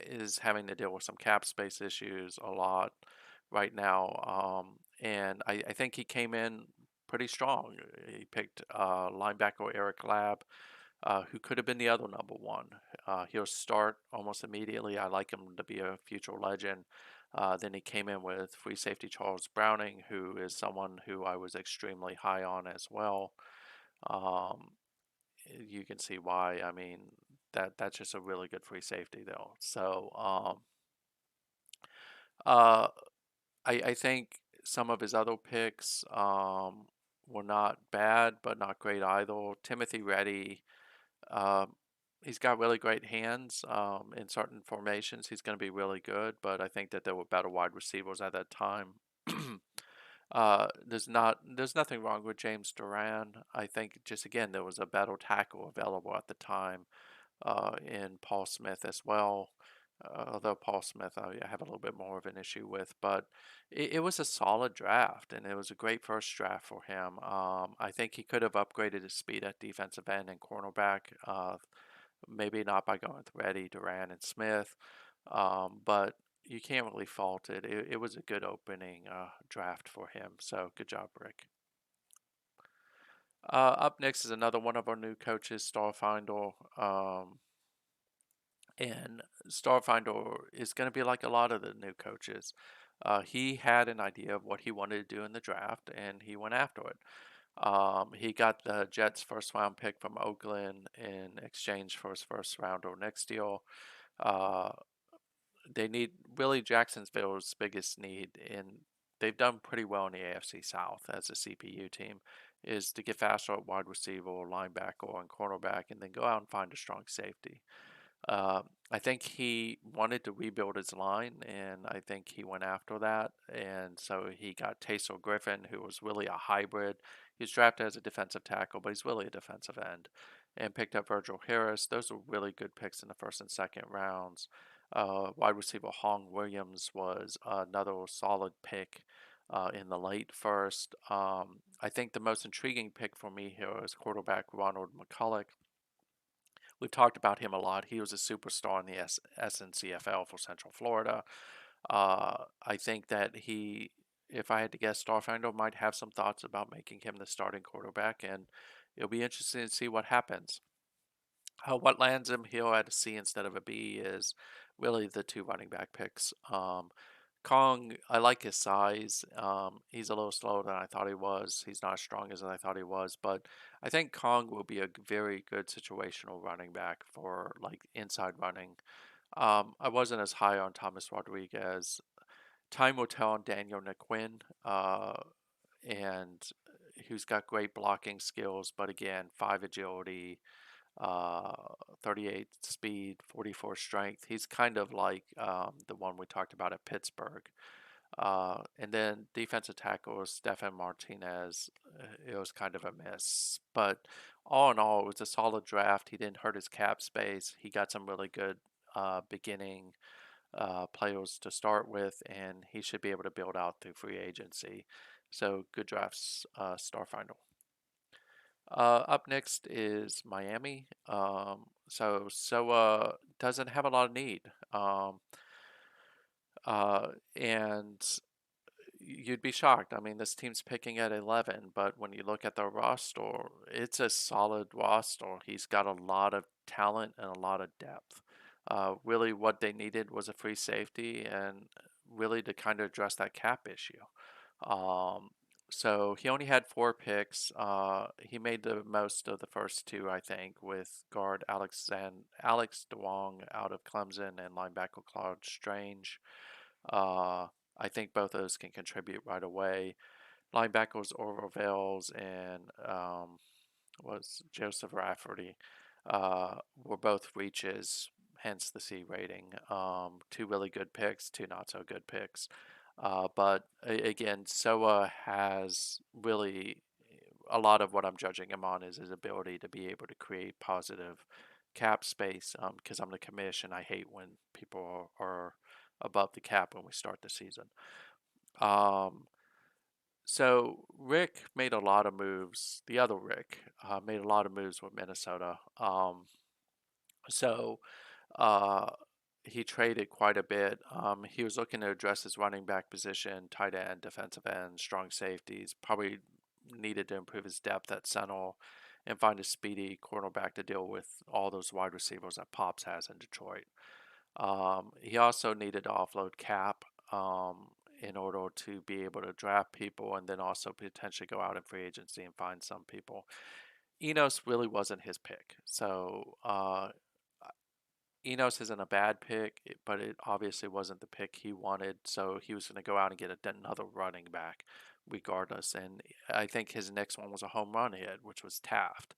is having to deal with some cap space issues a lot right now, and I think he came in pretty strong. He picked linebacker Eric Labb, who could have been the other number one. He'll start almost immediately. I like him to be a future legend. Then he came in with free safety Charles Browning, who is someone who I was extremely high on as well. Um, you can see why. I mean, that's just a really good free safety, though. So uh, I think some of his other picks were not bad, but not great either. Timothy Reddy. Um, he's got really great hands in certain formations. He's going to be really good, but I think that there were better wide receivers at that time. There's nothing wrong with James Duran. I think just again there was a better tackle available at the time in Paul Smith as well. Although Paul Smith I have a little bit more of an issue with, but it was a solid draft and it was a great first draft for him. I think he could have upgraded his speed at defensive end and cornerback. Maybe not by going with Reddy, Duran, and Smith, but you can't really fault it. It was a good opening draft for him. So good job, Rick. Up next is another one of our new coaches, Starfinder. And Starfinder is going to be like a lot of the new coaches. He had an idea of what he wanted to do in the draft, and he went after it. He got the Jets' first round pick from Oakland in exchange for his first rounder next deal. Uh, they need really Jacksonville's biggest need, and they've done pretty well in the AFC South as a CPU team, is to get faster at wide receiver, linebacker, and cornerback, and then go out and find a strong safety. Uh, I think he wanted to rebuild his line, and I think he went after that. And so he got Taysom Griffin, who was really a hybrid. He was drafted as a defensive tackle, but he's really a defensive end. And picked up Virgil Harris. Those were really good picks in the first and second rounds. Wide receiver Hong Williams was another solid pick in the late first. I think the most intriguing pick for me here is quarterback Ronald McCulloch. We've talked about him a lot. He was a superstar in the SNCFL for Central Florida. I think that he, if I had to guess, Starfinder might have some thoughts about making him the starting quarterback, and it'll be interesting to see what happens. What lands him here at a C instead of a B is really the two running back picks. Kong, I like his size. He's a little slower than I thought he was. He's not as strong as I thought he was, but I think Kong will be a very good situational running back for like inside running. I wasn't as high on Thomas Rodriguez. Time will tell on Daniel Naquin, and who's got great blocking skills, but again, 5 agility, uh, 38 speed, 44 strength. He's kind of like the one we talked about at Pittsburgh. And then defensive tackle was Stefan Martinez. It was kind of a miss. But all in all, it was a solid draft. He didn't hurt his cap space. He got some really good beginning players to start with, and he should be able to build out through free agency. So good drafts, Starfinder. Up next is Miami. So doesn't have a lot of need. And you'd be shocked. I mean, this team's picking at 11, but when you look at the roster, it's a solid roster. He's got a lot of talent and a lot of depth. Really, what they needed was a free safety and really to kind of address that cap issue. Um, so he only had 4 picks. He made the most of the first two, I think, with guard Alex DeWong out of Clemson and linebacker Claude Strange. I think both of those can contribute right away. Linebackers Orville Vales and was Joseph Rafferty were both reaches, hence the C rating. Two really good picks, two not so good picks. But again, Soa has really a lot of what I'm judging him on is his ability to be able to create positive cap space. Because I'm the commission, I hate when people are above the cap when we start the season. Um, so Rick made a lot of moves. The other Rick made a lot of moves with Minnesota. So uh, he traded quite a bit. He was looking to address his running back position, tight end, defensive end, strong safeties. Probably needed to improve his depth at center and find a speedy cornerback to deal with all those wide receivers that Pops has in Detroit. He also needed to offload cap in order to be able to draft people and then also potentially go out in free agency and find some people. Enos really wasn't his pick. So Enos isn't a bad pick, but it obviously wasn't the pick he wanted. So he was going to go out and get another running back regardless. And I think his next one was a home run hit, which was Taft,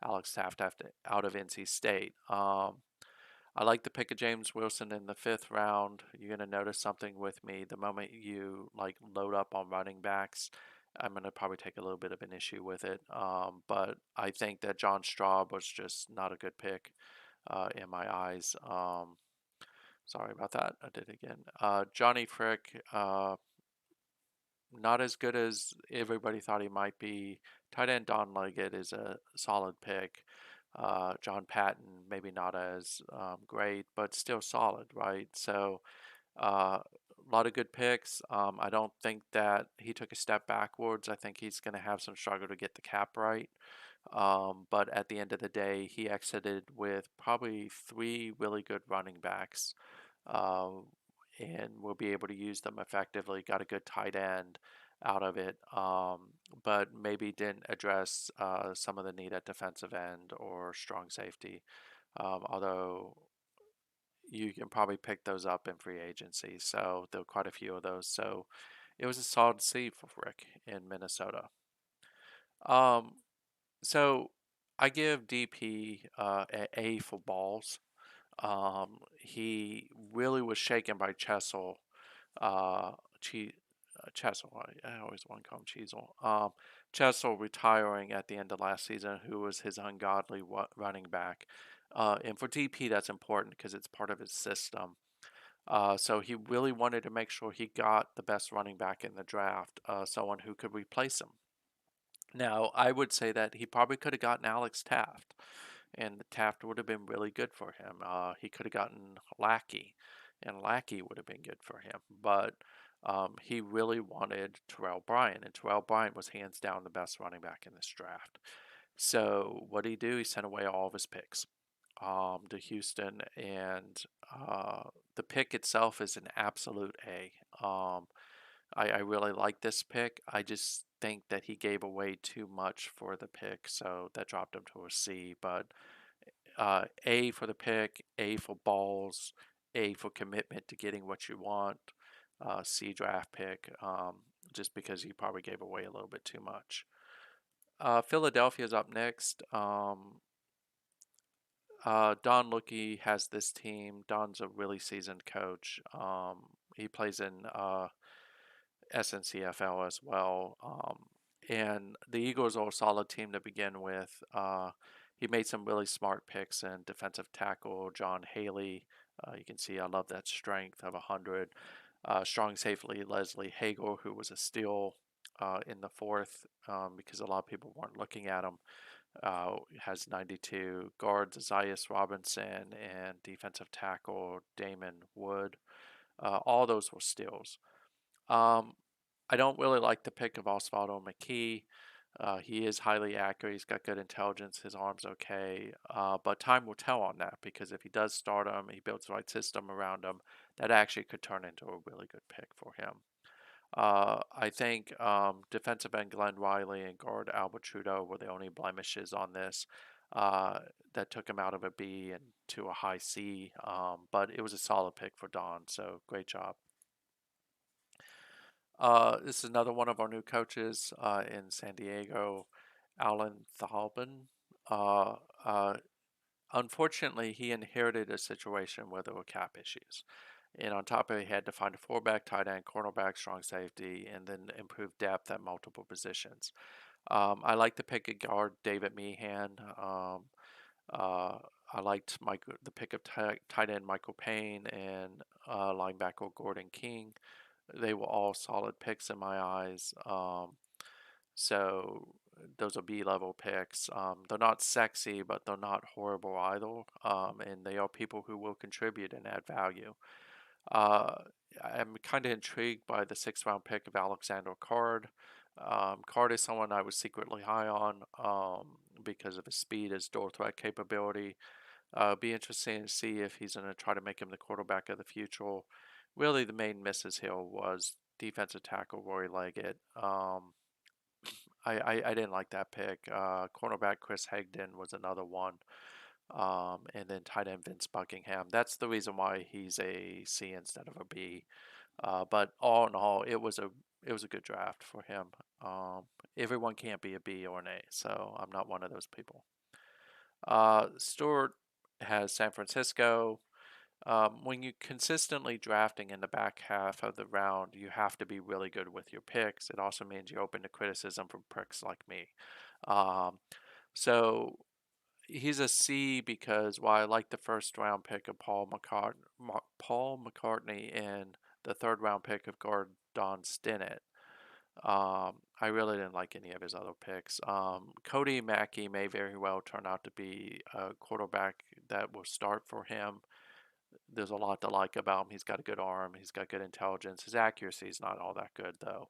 Alex Taft out of NC State. I like the pick of James Wilson in the 5th round. You're going to notice something with me. The moment you like load up on running backs, I'm going to probably take a little bit of an issue with it. But I think that John Straub was just not a good pick in my eyes. Sorry about that. I did it again. Johnny Frick, not as good as everybody thought he might be. Tight end Don Leggett is a solid pick. John Patton, maybe not as great, but still solid, right? So, a lot of good picks. I don't think that he took a step backwards. I think he's going to have some struggle to get the cap right. But at the end of the day, he exited with probably 3 really good running backs, uh, and will be able to use them effectively. Got a good tight end out of it, but maybe didn't address some of the need at defensive end or strong safety. Although you can probably pick those up in free agency, so there are quite a few of those. So it was a solid C for Rick in Minnesota. Um, so I give DP an A for balls. He really was shaken by Chessel. Uh, che- Chessel, I always want to call him Cheezel. Chessel retiring at the end of last season, who was his ungodly running back. And for DP, that's important because it's part of his system. So he really wanted to make sure he got the best running back in the draft, someone who could replace him. Now, I would say that he probably could have gotten Alex Taft, and Taft would have been really good for him. He could have gotten Lackey. and Lackey would have been good for him. But he really wanted Terrell Bryant, and Terrell Bryant was hands down the best running back in this draft. So what did he do? He sent away all of his picks to Houston, and the pick itself is an absolute A. I really like this pick. I just think that he gave away too much for the pick, so that dropped him to a C. But A for the pick, A for balls, A for commitment to getting what you want, C draft pick, just because he probably gave away a little bit too much. Philadelphia's up next. Don Luckey has this team. Don's a really seasoned coach. He plays in SNCFL as well. And the Eagles are a solid team to begin with. He made some really smart picks in defensive tackle John Haley. You can see I love that strength of 100. Strong safely Leslie Hagel, who was a steal in the fourth because a lot of people weren't looking at him. Has 92. Guards Isaias Robinson and defensive tackle Damon Wood. All those were steals. Um, I don't really like the pick of Osvaldo McKee. He is highly accurate. He's got good intelligence. His arm's okay. But time will tell on that because if he does start him, he builds the right system around him, that actually could turn into a really good pick for him. I think defensive end Glenn Riley and guard Albert Trudeau were the only blemishes on this that took him out of a B and to a high C. But it was a solid pick for Don, so great job. This is another one of our new coaches in San Diego, Alan Thalben. Uh, uh, Unfortunately, he inherited a situation where there were cap issues. And on top of it, he had to find a fullback, tight end, cornerback, strong safety, and then improve depth at multiple positions. I like the pick of guard David Meehan. Uh, I liked the pick of tight end Michael Payne and linebacker Gordon King. They were all solid picks in my eyes. So those are B-level picks. They're not sexy, but they're not horrible either. And they are people who will contribute and add value. Uh, I'm kind of intrigued by the sixth round pick of Alexander Card. Card is someone I was secretly high on because of his speed, his dual threat capability. Be interesting to see if he's going to try to make him the quarterback of the future. Really, the main misses here was defensive tackle Rory Leggett. I didn't like that pick. Cornerback Chris Hagden was another one. And then tight end Vince Buckingham. That's the reason why he's a C instead of a B. But all in all, it was a good draft for him. Everyone can't be a B or an A, so I'm not one of those people. Stewart has San Francisco. When you consistently drafting in the back half of the round, you have to be really good with your picks. It also means you're open to criticism from pricks like me. Um, so he's a C because while I like the first round pick of Paul McCartney and the third round pick of guard Don Stinnett, I really didn't like any of his other picks. Cody Mackey may very well turn out to be a quarterback that will start for him. There's a lot to like about him. He's got a good arm. He's got good intelligence. His accuracy is not all that good though.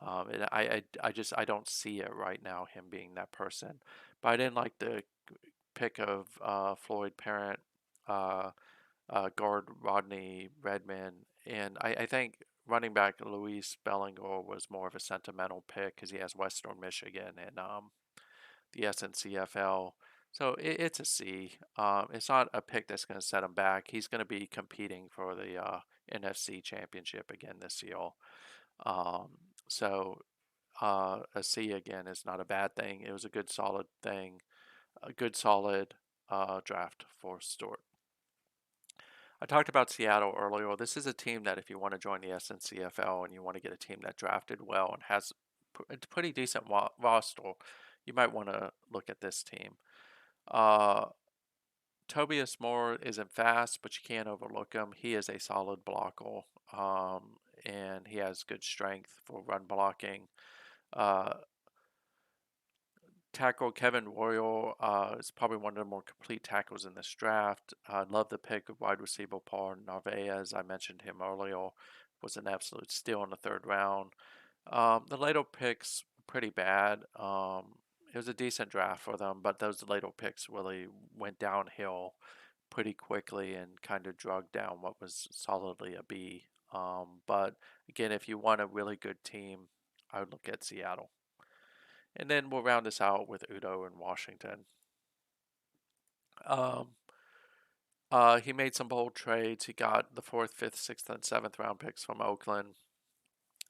And I don't see it right now. Him being that person, but I didn't like the pick of Floyd Parent, uh, guard Rodney Redmond, and I think running back Luis Bellinger was more of a sentimental pick because he has Western Michigan and the SNCFL. So it's a C. It's not a pick that's going to set him back. He's going to be competing for the NFC Championship again this year. Um, so a C again is not a bad thing. It was a good solid thing, a good solid draft for Stewart. I talked about Seattle earlier. This is a team that if you want to join the SNCFL and you want to get a team that drafted well and has a pretty decent roster, you might want to look at this team. Uh, Tobias Moore isn't fast, but you can't overlook him. He is a solid blocker, and he has good strength for run blocking. Uh, tackle Kevin Royal is probably one of the more complete tackles in this draft. I love the pick of wide receiver Paul Narvaez. I mentioned him earlier. Was an absolute steal in the third round. The later picks were pretty bad. It was a decent draft for them, but those later picks really went downhill pretty quickly and kind of dragged down what was solidly a B. But again, if you want a really good team, I would look at Seattle. And then we'll round this out with Udo in Washington. Um, he made some bold trades. He got the fourth, fifth, sixth, and seventh round picks from Oakland.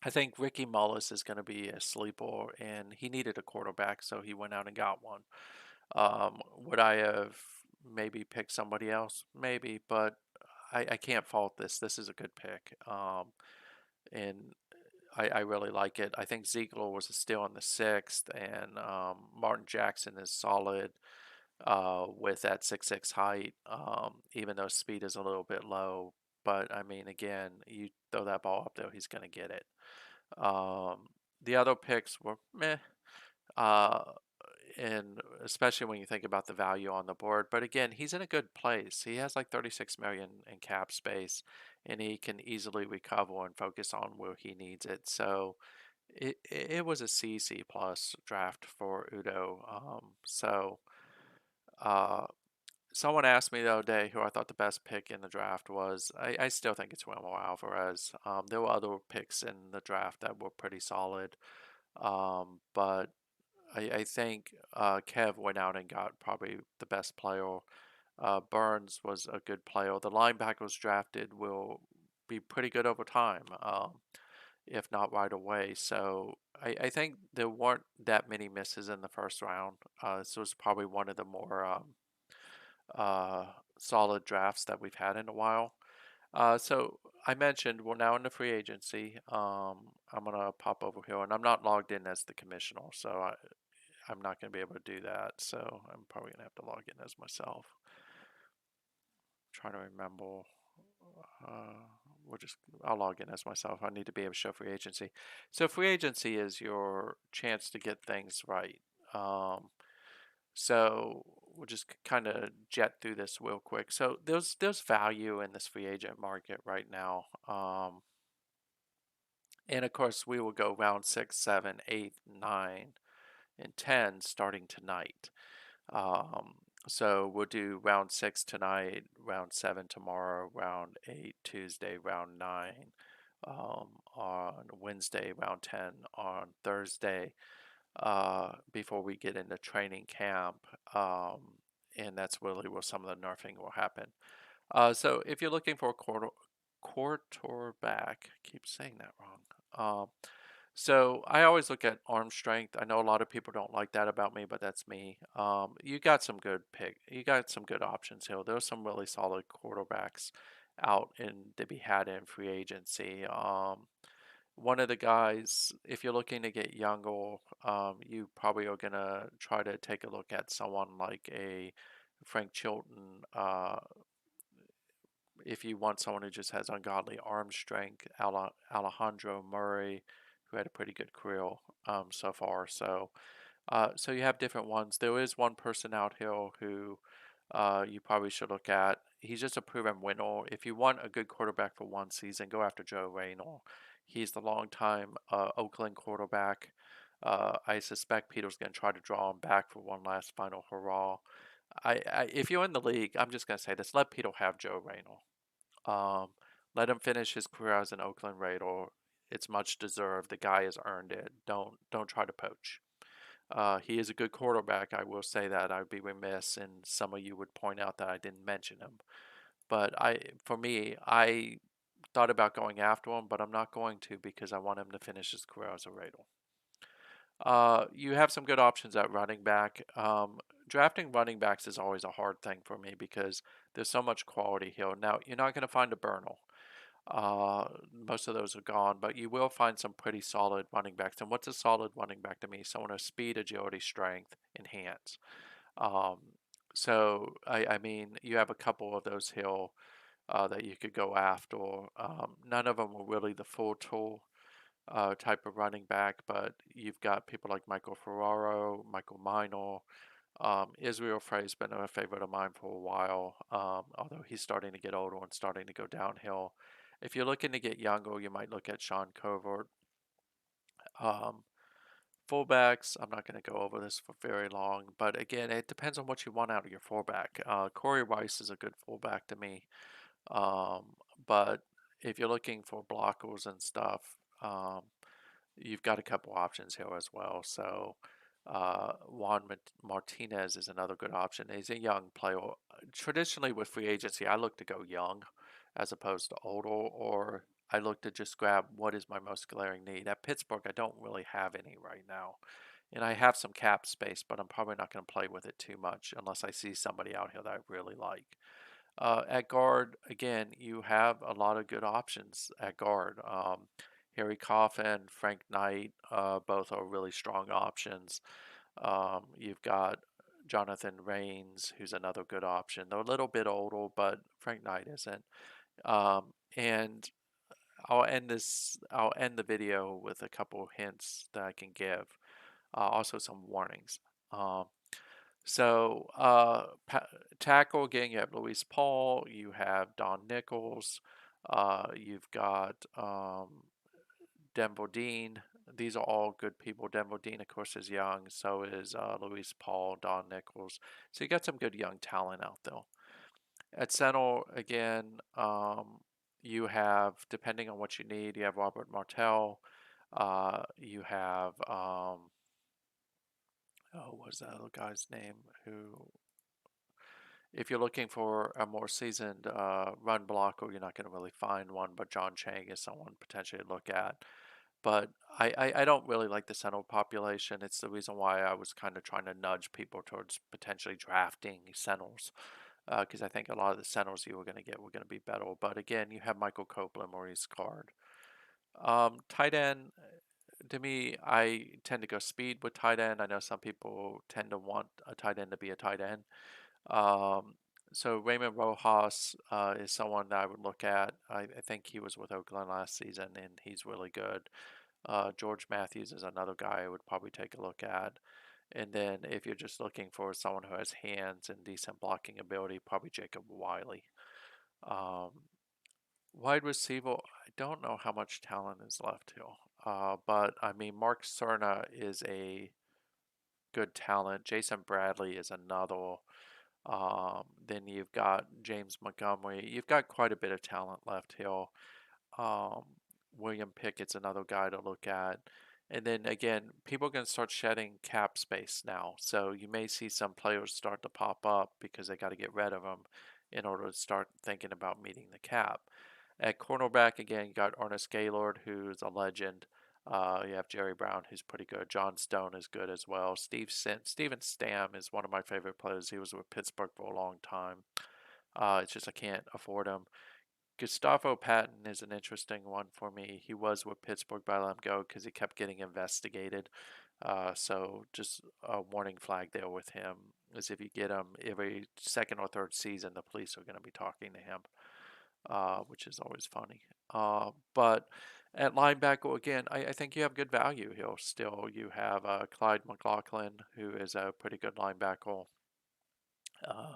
I think Ricky Mullis is going to be a sleeper, and he needed a quarterback, so he went out and got one. Would I have maybe picked somebody else? Maybe, but I can't fault this. This is a good pick, and I really like it. I think Ziegler was still in the sixth, and Martin Jackson is solid with that 6'6" height, even though speed is a little bit low. But I mean, again, you throw that ball up there, he's going to get it. The other picks were meh, uh, and especially when you think about the value on the board. But again, he's in a good place. He has like 36 million in cap space, and he can easily recover and focus on where he needs it. So it was a C plus draft for Udo. Uh, Someone asked me the other day who I thought the best pick in the draft was. I still think it's Wilmer Alvarez. There were other picks in the draft that were pretty solid, but I think Kev went out and got probably the best player. Burns was a good player. The linebackers drafted will be pretty good over time, if not right away. So I think there weren't that many misses in the first round. This was probably one of the more uh, solid drafts that we've had in a while. So I mentioned we're now in the free agency. I'm gonna pop over here, and I'm not logged in as the commissioner, so I'm not gonna be able to do that. So I'm probably gonna have to log in as myself. Trying to remember. Uh, I'll log in as myself. I need to be able to show free agency. So free agency is your chance to get things right. Um, So we'll just kind of jet through this real quick. So there's value in this free agent market right now, and of course we will go round 6, 7, 8, 9, and 10 starting tonight. Um, so we'll do round 6 tonight, round 7 tomorrow, round 8 Tuesday, round 9 on Wednesday, round 10 on Thursday, before we get into training camp. And that's really where some of the nerfing will happen. So if you're looking for a quarterback, keep saying that wrong. So I always look at arm strength. I know a lot of people don't like that about me, but that's me. You got some good You got some good options here. There's some really solid quarterbacks out in to be had in free agency. One of the guys, if you're looking to get younger, you probably are going to try to take a look at someone like a Frank Chilton. If you want someone who just has ungodly arm strength, Alejandro Murray, who had a pretty good career so far. So you have different ones. There is one person out here who you probably should look at. He's just a proven winner. If you want a good quarterback for one season, go after Joe Rayner. He's the longtime Oakland quarterback. I suspect Peter's going to try to draw him back for one last final hurrah. If you're in the league, I'm just going to say this: let Peter have Joe Rayner. Let him finish his career as an Oakland Raider. It's much deserved. The guy has earned it. Don't try to poach. He is a good quarterback. I will say that. I would be remiss, and some of you would point out that I didn't mention him. But for me, I thought about going after him, but I'm not going to because I want him to finish his career as a Raider. You have some good options at running back. Drafting running backs is always a hard thing for me because there's so much quality here. Now, you're not going to find a Bernal. Most of those are gone, but you will find some pretty solid running backs. And what's a solid running back to me? Someone with speed, agility, strength, and hands. Um, I mean, you have a couple of those here that you could go after. None of them were really the full tool. type of running back, but you've got people like Michael Ferraro, Michael Minor. Israel Frey's been a favorite of mine for a while, although he's starting to get older and starting to go downhill. If you're looking to get younger, you might look at Sean Covert. Um, Fullbacks, I'm not going to go over this for very long, but again, it depends on what you want out of your fullback. Corey Rice is a good fullback to me, um, but if you're looking for blockers and stuff, um, you've got a couple options here as well. So Juan Martinez is another good option. He's a young player. Traditionally, with free agency, I look to go young as opposed to older, or I look to just grab what is my most glaring need. At Pittsburgh, I don't really have any right now. And I have some cap space, but I'm probably not going to play with it too much unless I see somebody out here that I really like. At guard, again, you have a lot of good options at guard. Harry Coffin, Frank Knight, both are really strong options. You've got Jonathan Rains, who's another good option. They're a little bit older, but Frank Knight isn't. And I'll end the video with a couple of hints that I can give. Also some warnings. Um, so tackle again, you have Luis Paul, you have Don Nichols, you've got Denver Dean. These are all good people. Denver Dean, of course, is young. So is Luis Paul, Don Nichols. So you got some good young talent out there. At center, again, you have, depending on what you need, you have Robert Martell. You have, oh, what was that other guy's name? Who, if you're looking for a more seasoned run blocker, you're not going to really find one, but John Chang is someone potentially to look at. But I don't really like the center population. It's the reason why I was kind of trying to nudge people towards potentially drafting centers because I think a lot of the centers you were going to get were going to be better. But again, you have Michael Copeland, Maurice Card. Tight end, to me, I tend to go speed with tight end. I know some people tend to want a tight end to be a tight end. Um, so Raymond Rojas is someone that I would look at. I think he was with Oakland last season, and he's really good. George Matthews is another guy I would probably take a look at. And then if you're just looking for someone who has hands and decent blocking ability, probably Jacob Wiley. Um, Wide receiver, I don't know how much talent is left here. But I mean, Mark Cerna is a good talent. Jason Bradley is another. Then you've got James Montgomery. You've got quite a bit of talent left here. Um, William Pickett's another guy to look at. And then again, people are going to start shedding cap space now. So you may see some players start to pop up because they got to get rid of them in order to start thinking about meeting the cap. At cornerback, again, you got Ernest Gaylord, who's a legend. You have Jerry Brown, who's pretty good. John Stone is good as well. Steven Stam is one of my favorite players. He was with Pittsburgh for a long time. It's just I can't afford him. Gustavo Patton is an interesting one for me. He was with Pittsburgh, but I let him go because he kept getting investigated. So just a warning flag there with him is if you get him every second or third season, the police are going to be talking to him, which is always funny. But at linebacker, again, I think you have good value here still. You have Clyde McLaughlin, who is a pretty good linebacker. Uh,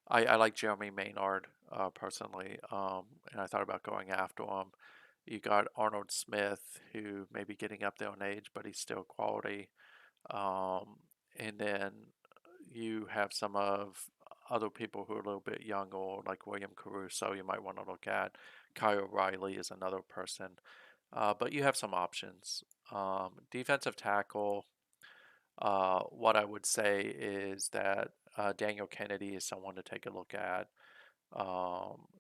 I like Jeremy Maynard personally, and I thought about going after him. You got Arnold Smith, who may be getting up there in age, but he's still quality. Um, and then you have some of other people who are a little bit younger, like William Caruso, you might want to look at. Kyle Riley is another person. But you have some options. Defensive tackle, what I would say is that Daniel Kennedy is someone to take a look at.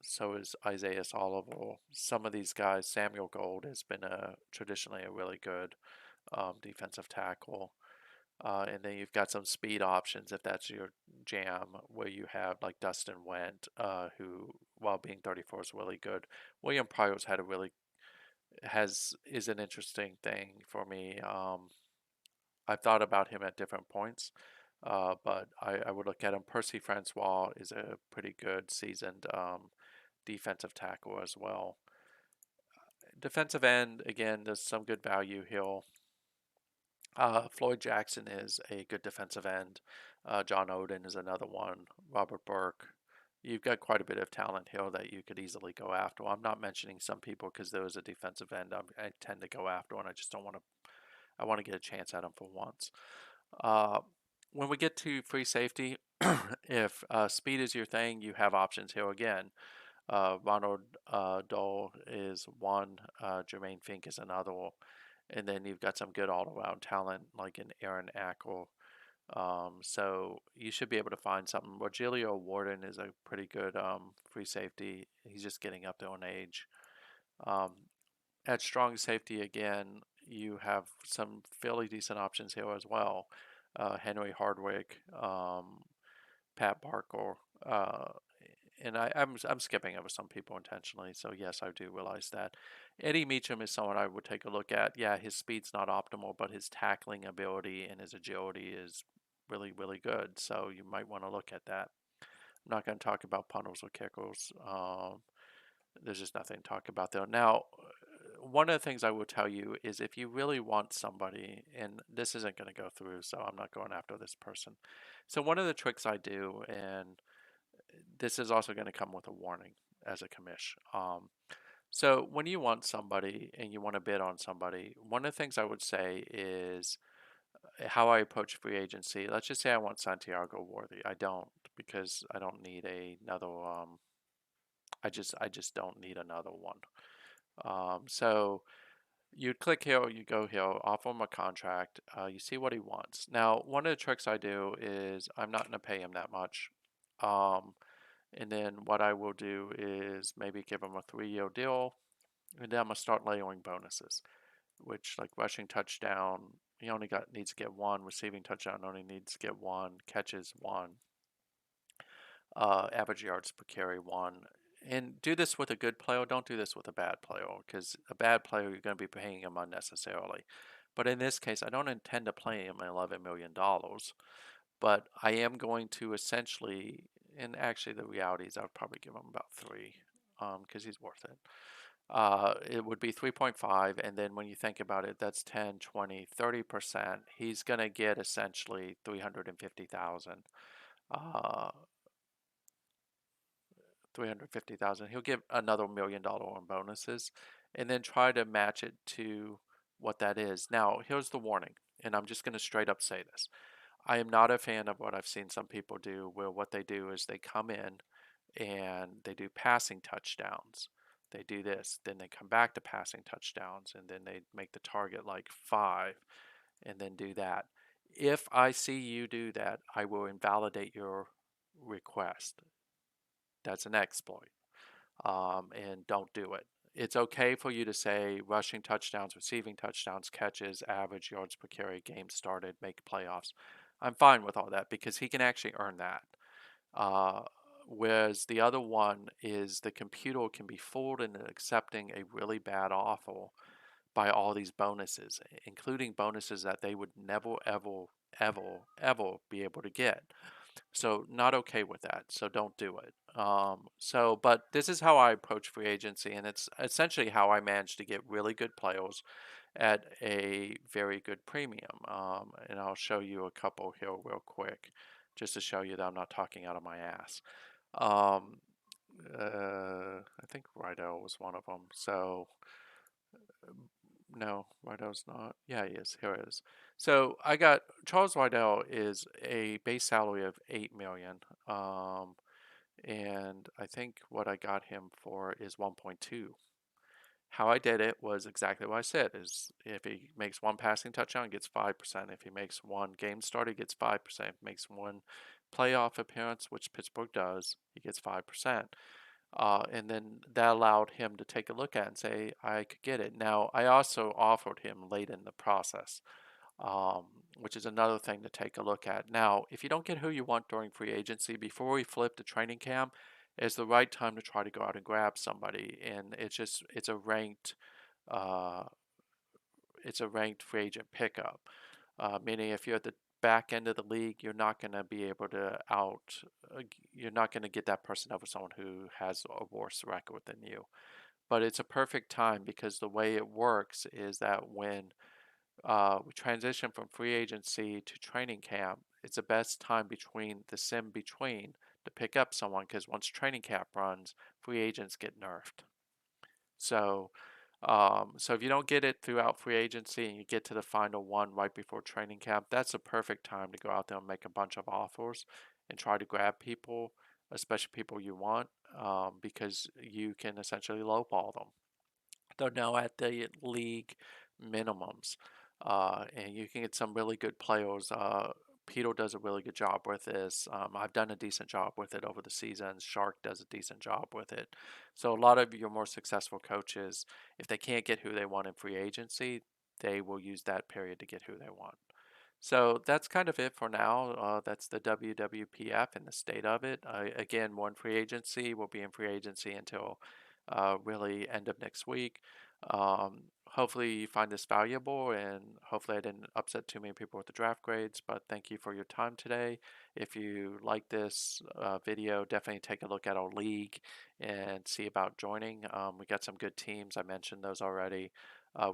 So is Isaiah Oliver. Some of these guys, Samuel Gold has been traditionally a really good defensive tackle. And then you've got some speed options if that's your jam, where you have like Dustin Went, who, while being 34, is really good. William Pryor's had a really is an interesting thing for me. I've thought about him at different points, but I would look at him. Percy Francois is a pretty good seasoned defensive tackle as well. Defensive end, again, there's some good value here. Floyd Jackson is a good defensive end. John Oden is another one. Robert Burke. You've got quite a bit of talent here that you could easily go after. I'm not mentioning some people because there is a defensive end I tend to go after, and I just don't want to. I want to get a chance at them for once. Uh, when we get to free safety, if speed is your thing, you have options here again. Ronald Dole is one. Jermaine Fink is another. And then you've got some good all-around talent like an Aaron Ackle. So you should be able to find something. Rogelio Warden is a pretty good free safety. He's just getting up there in age. Um, at strong safety again, you have some fairly decent options here as well. Henry Hardwick, Pat Barker, and I'm skipping over some people intentionally. So yes, I do realize that. Eddie Meacham is someone I would take a look at. Yeah, his speed's not optimal, but his tackling ability and his agility is really, really good. So you might want to look at that. I'm not going to talk about punters or kickers. There's just nothing to talk about there. Now, one of the things I will tell you is if you really want somebody, and this isn't going to go through, so I'm not going after this person. So one of the tricks I do, and this is also going to come with a warning as a commish. So when you want somebody and you want to bid on somebody, one of the things I would say is how I approach free agency. Let's just say I want Santiago Worthy. I don't because I don't need another. I just don't need another one. So you click here, you go here, offer him a contract. You see what he wants. Now, one of the tricks I do is I'm not going to pay him that much. Um, and then what I will do is maybe give him a 3-year deal, and then I'm gonna start layering bonuses, which like rushing touchdown, he only needs to get one, receiving touchdown only needs to get one, catches one, average yards per carry one. And do this with a good player. Don't do this with a bad player because a bad player you're going to be paying him unnecessarily. But in this case, I don't intend to pay him $11 million, but I am going to essentially, and actually the reality is I would probably give him about three, because he's worth it. It would be 3.5, and then when you think about it, that's 10, 20, 30%. He's going to get essentially 350,000. Uh, 350,000. He'll give another $1 million in bonuses, and then try to match it to what that is. Now, here's the warning, and I'm just going to straight up say this. I am not a fan of what I've seen some people do, where what they do is they come in and they do passing touchdowns. They do this, then they come back to passing touchdowns, and then they make the target like 5, and then do that. If I see you do that, I will invalidate your request. That's an exploit, and don't do it. It's okay for you to say rushing touchdowns, receiving touchdowns, catches, average yards per carry, games started, make playoffs. I'm fine with all that because he can actually earn that. Uh, whereas the other one is the computer can be fooled into accepting a really bad offer by all these bonuses, including bonuses that they would never, ever, ever, ever be able to get. So not okay with that. So don't do it. But this is how I approach free agency, and it's essentially how I managed to get really good players at a very good premium. And I'll show you a couple here real quick, just to show you that I'm not talking out of my ass. Um, I think Rydell was one of them. So no, Rydell's not. Yeah, he is. Here it is. So I got Charles Rydell is a base salary of 8 million. And I think what I got him for is 1.2. How I did it was exactly what I said: is if he makes one passing touchdown, he gets 5%. If he makes one game start, he gets 5%. If he makes one playoff appearance, which Pittsburgh does, he gets 5%. And then that allowed him to take a look at it and say, I could get it. Now, I also offered him late in the process, which is another thing to take a look at. Now, if you don't get who you want during free agency, before we flip to training camp, is the right time to try to go out and grab somebody. And uh, it's a ranked free agent pickup, meaning if you're at the back end of the league, you're not going to be able to you're not going to get that person over someone who has a worse record than you. but it's a perfect time because the way it works is that when we transition from free agency to training camp, it's the best time between the sim between to pick up someone because once training camp runs, free agents get nerfed. So, so if you don't get it throughout free agency and you get to the final one right before training camp, that's a perfect time to go out there and make a bunch of offers and try to grab people, especially people you want, because you can essentially lowball them. They're now at the league minimums, and you can get some really good players. Peter does a really good job with this. I've done a decent job with it over the seasons. Shark does a decent job with it. So a lot of your more successful coaches, if they can't get who they want in free agency, they will use that period to get who they want. So that's kind of it for now. That's the WWPF and the state of it. Again, one free agency will be in free agency until really end of next week. Hopefully you find this valuable, and hopefully I didn't upset too many people with the draft grades, but thank you for your time today. If you like this video, definitely take a look at our league and see about joining. We got some good teams. I mentioned those already.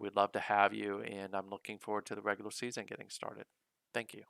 We'd love to have you, and I'm looking forward to the regular season getting started. Thank you.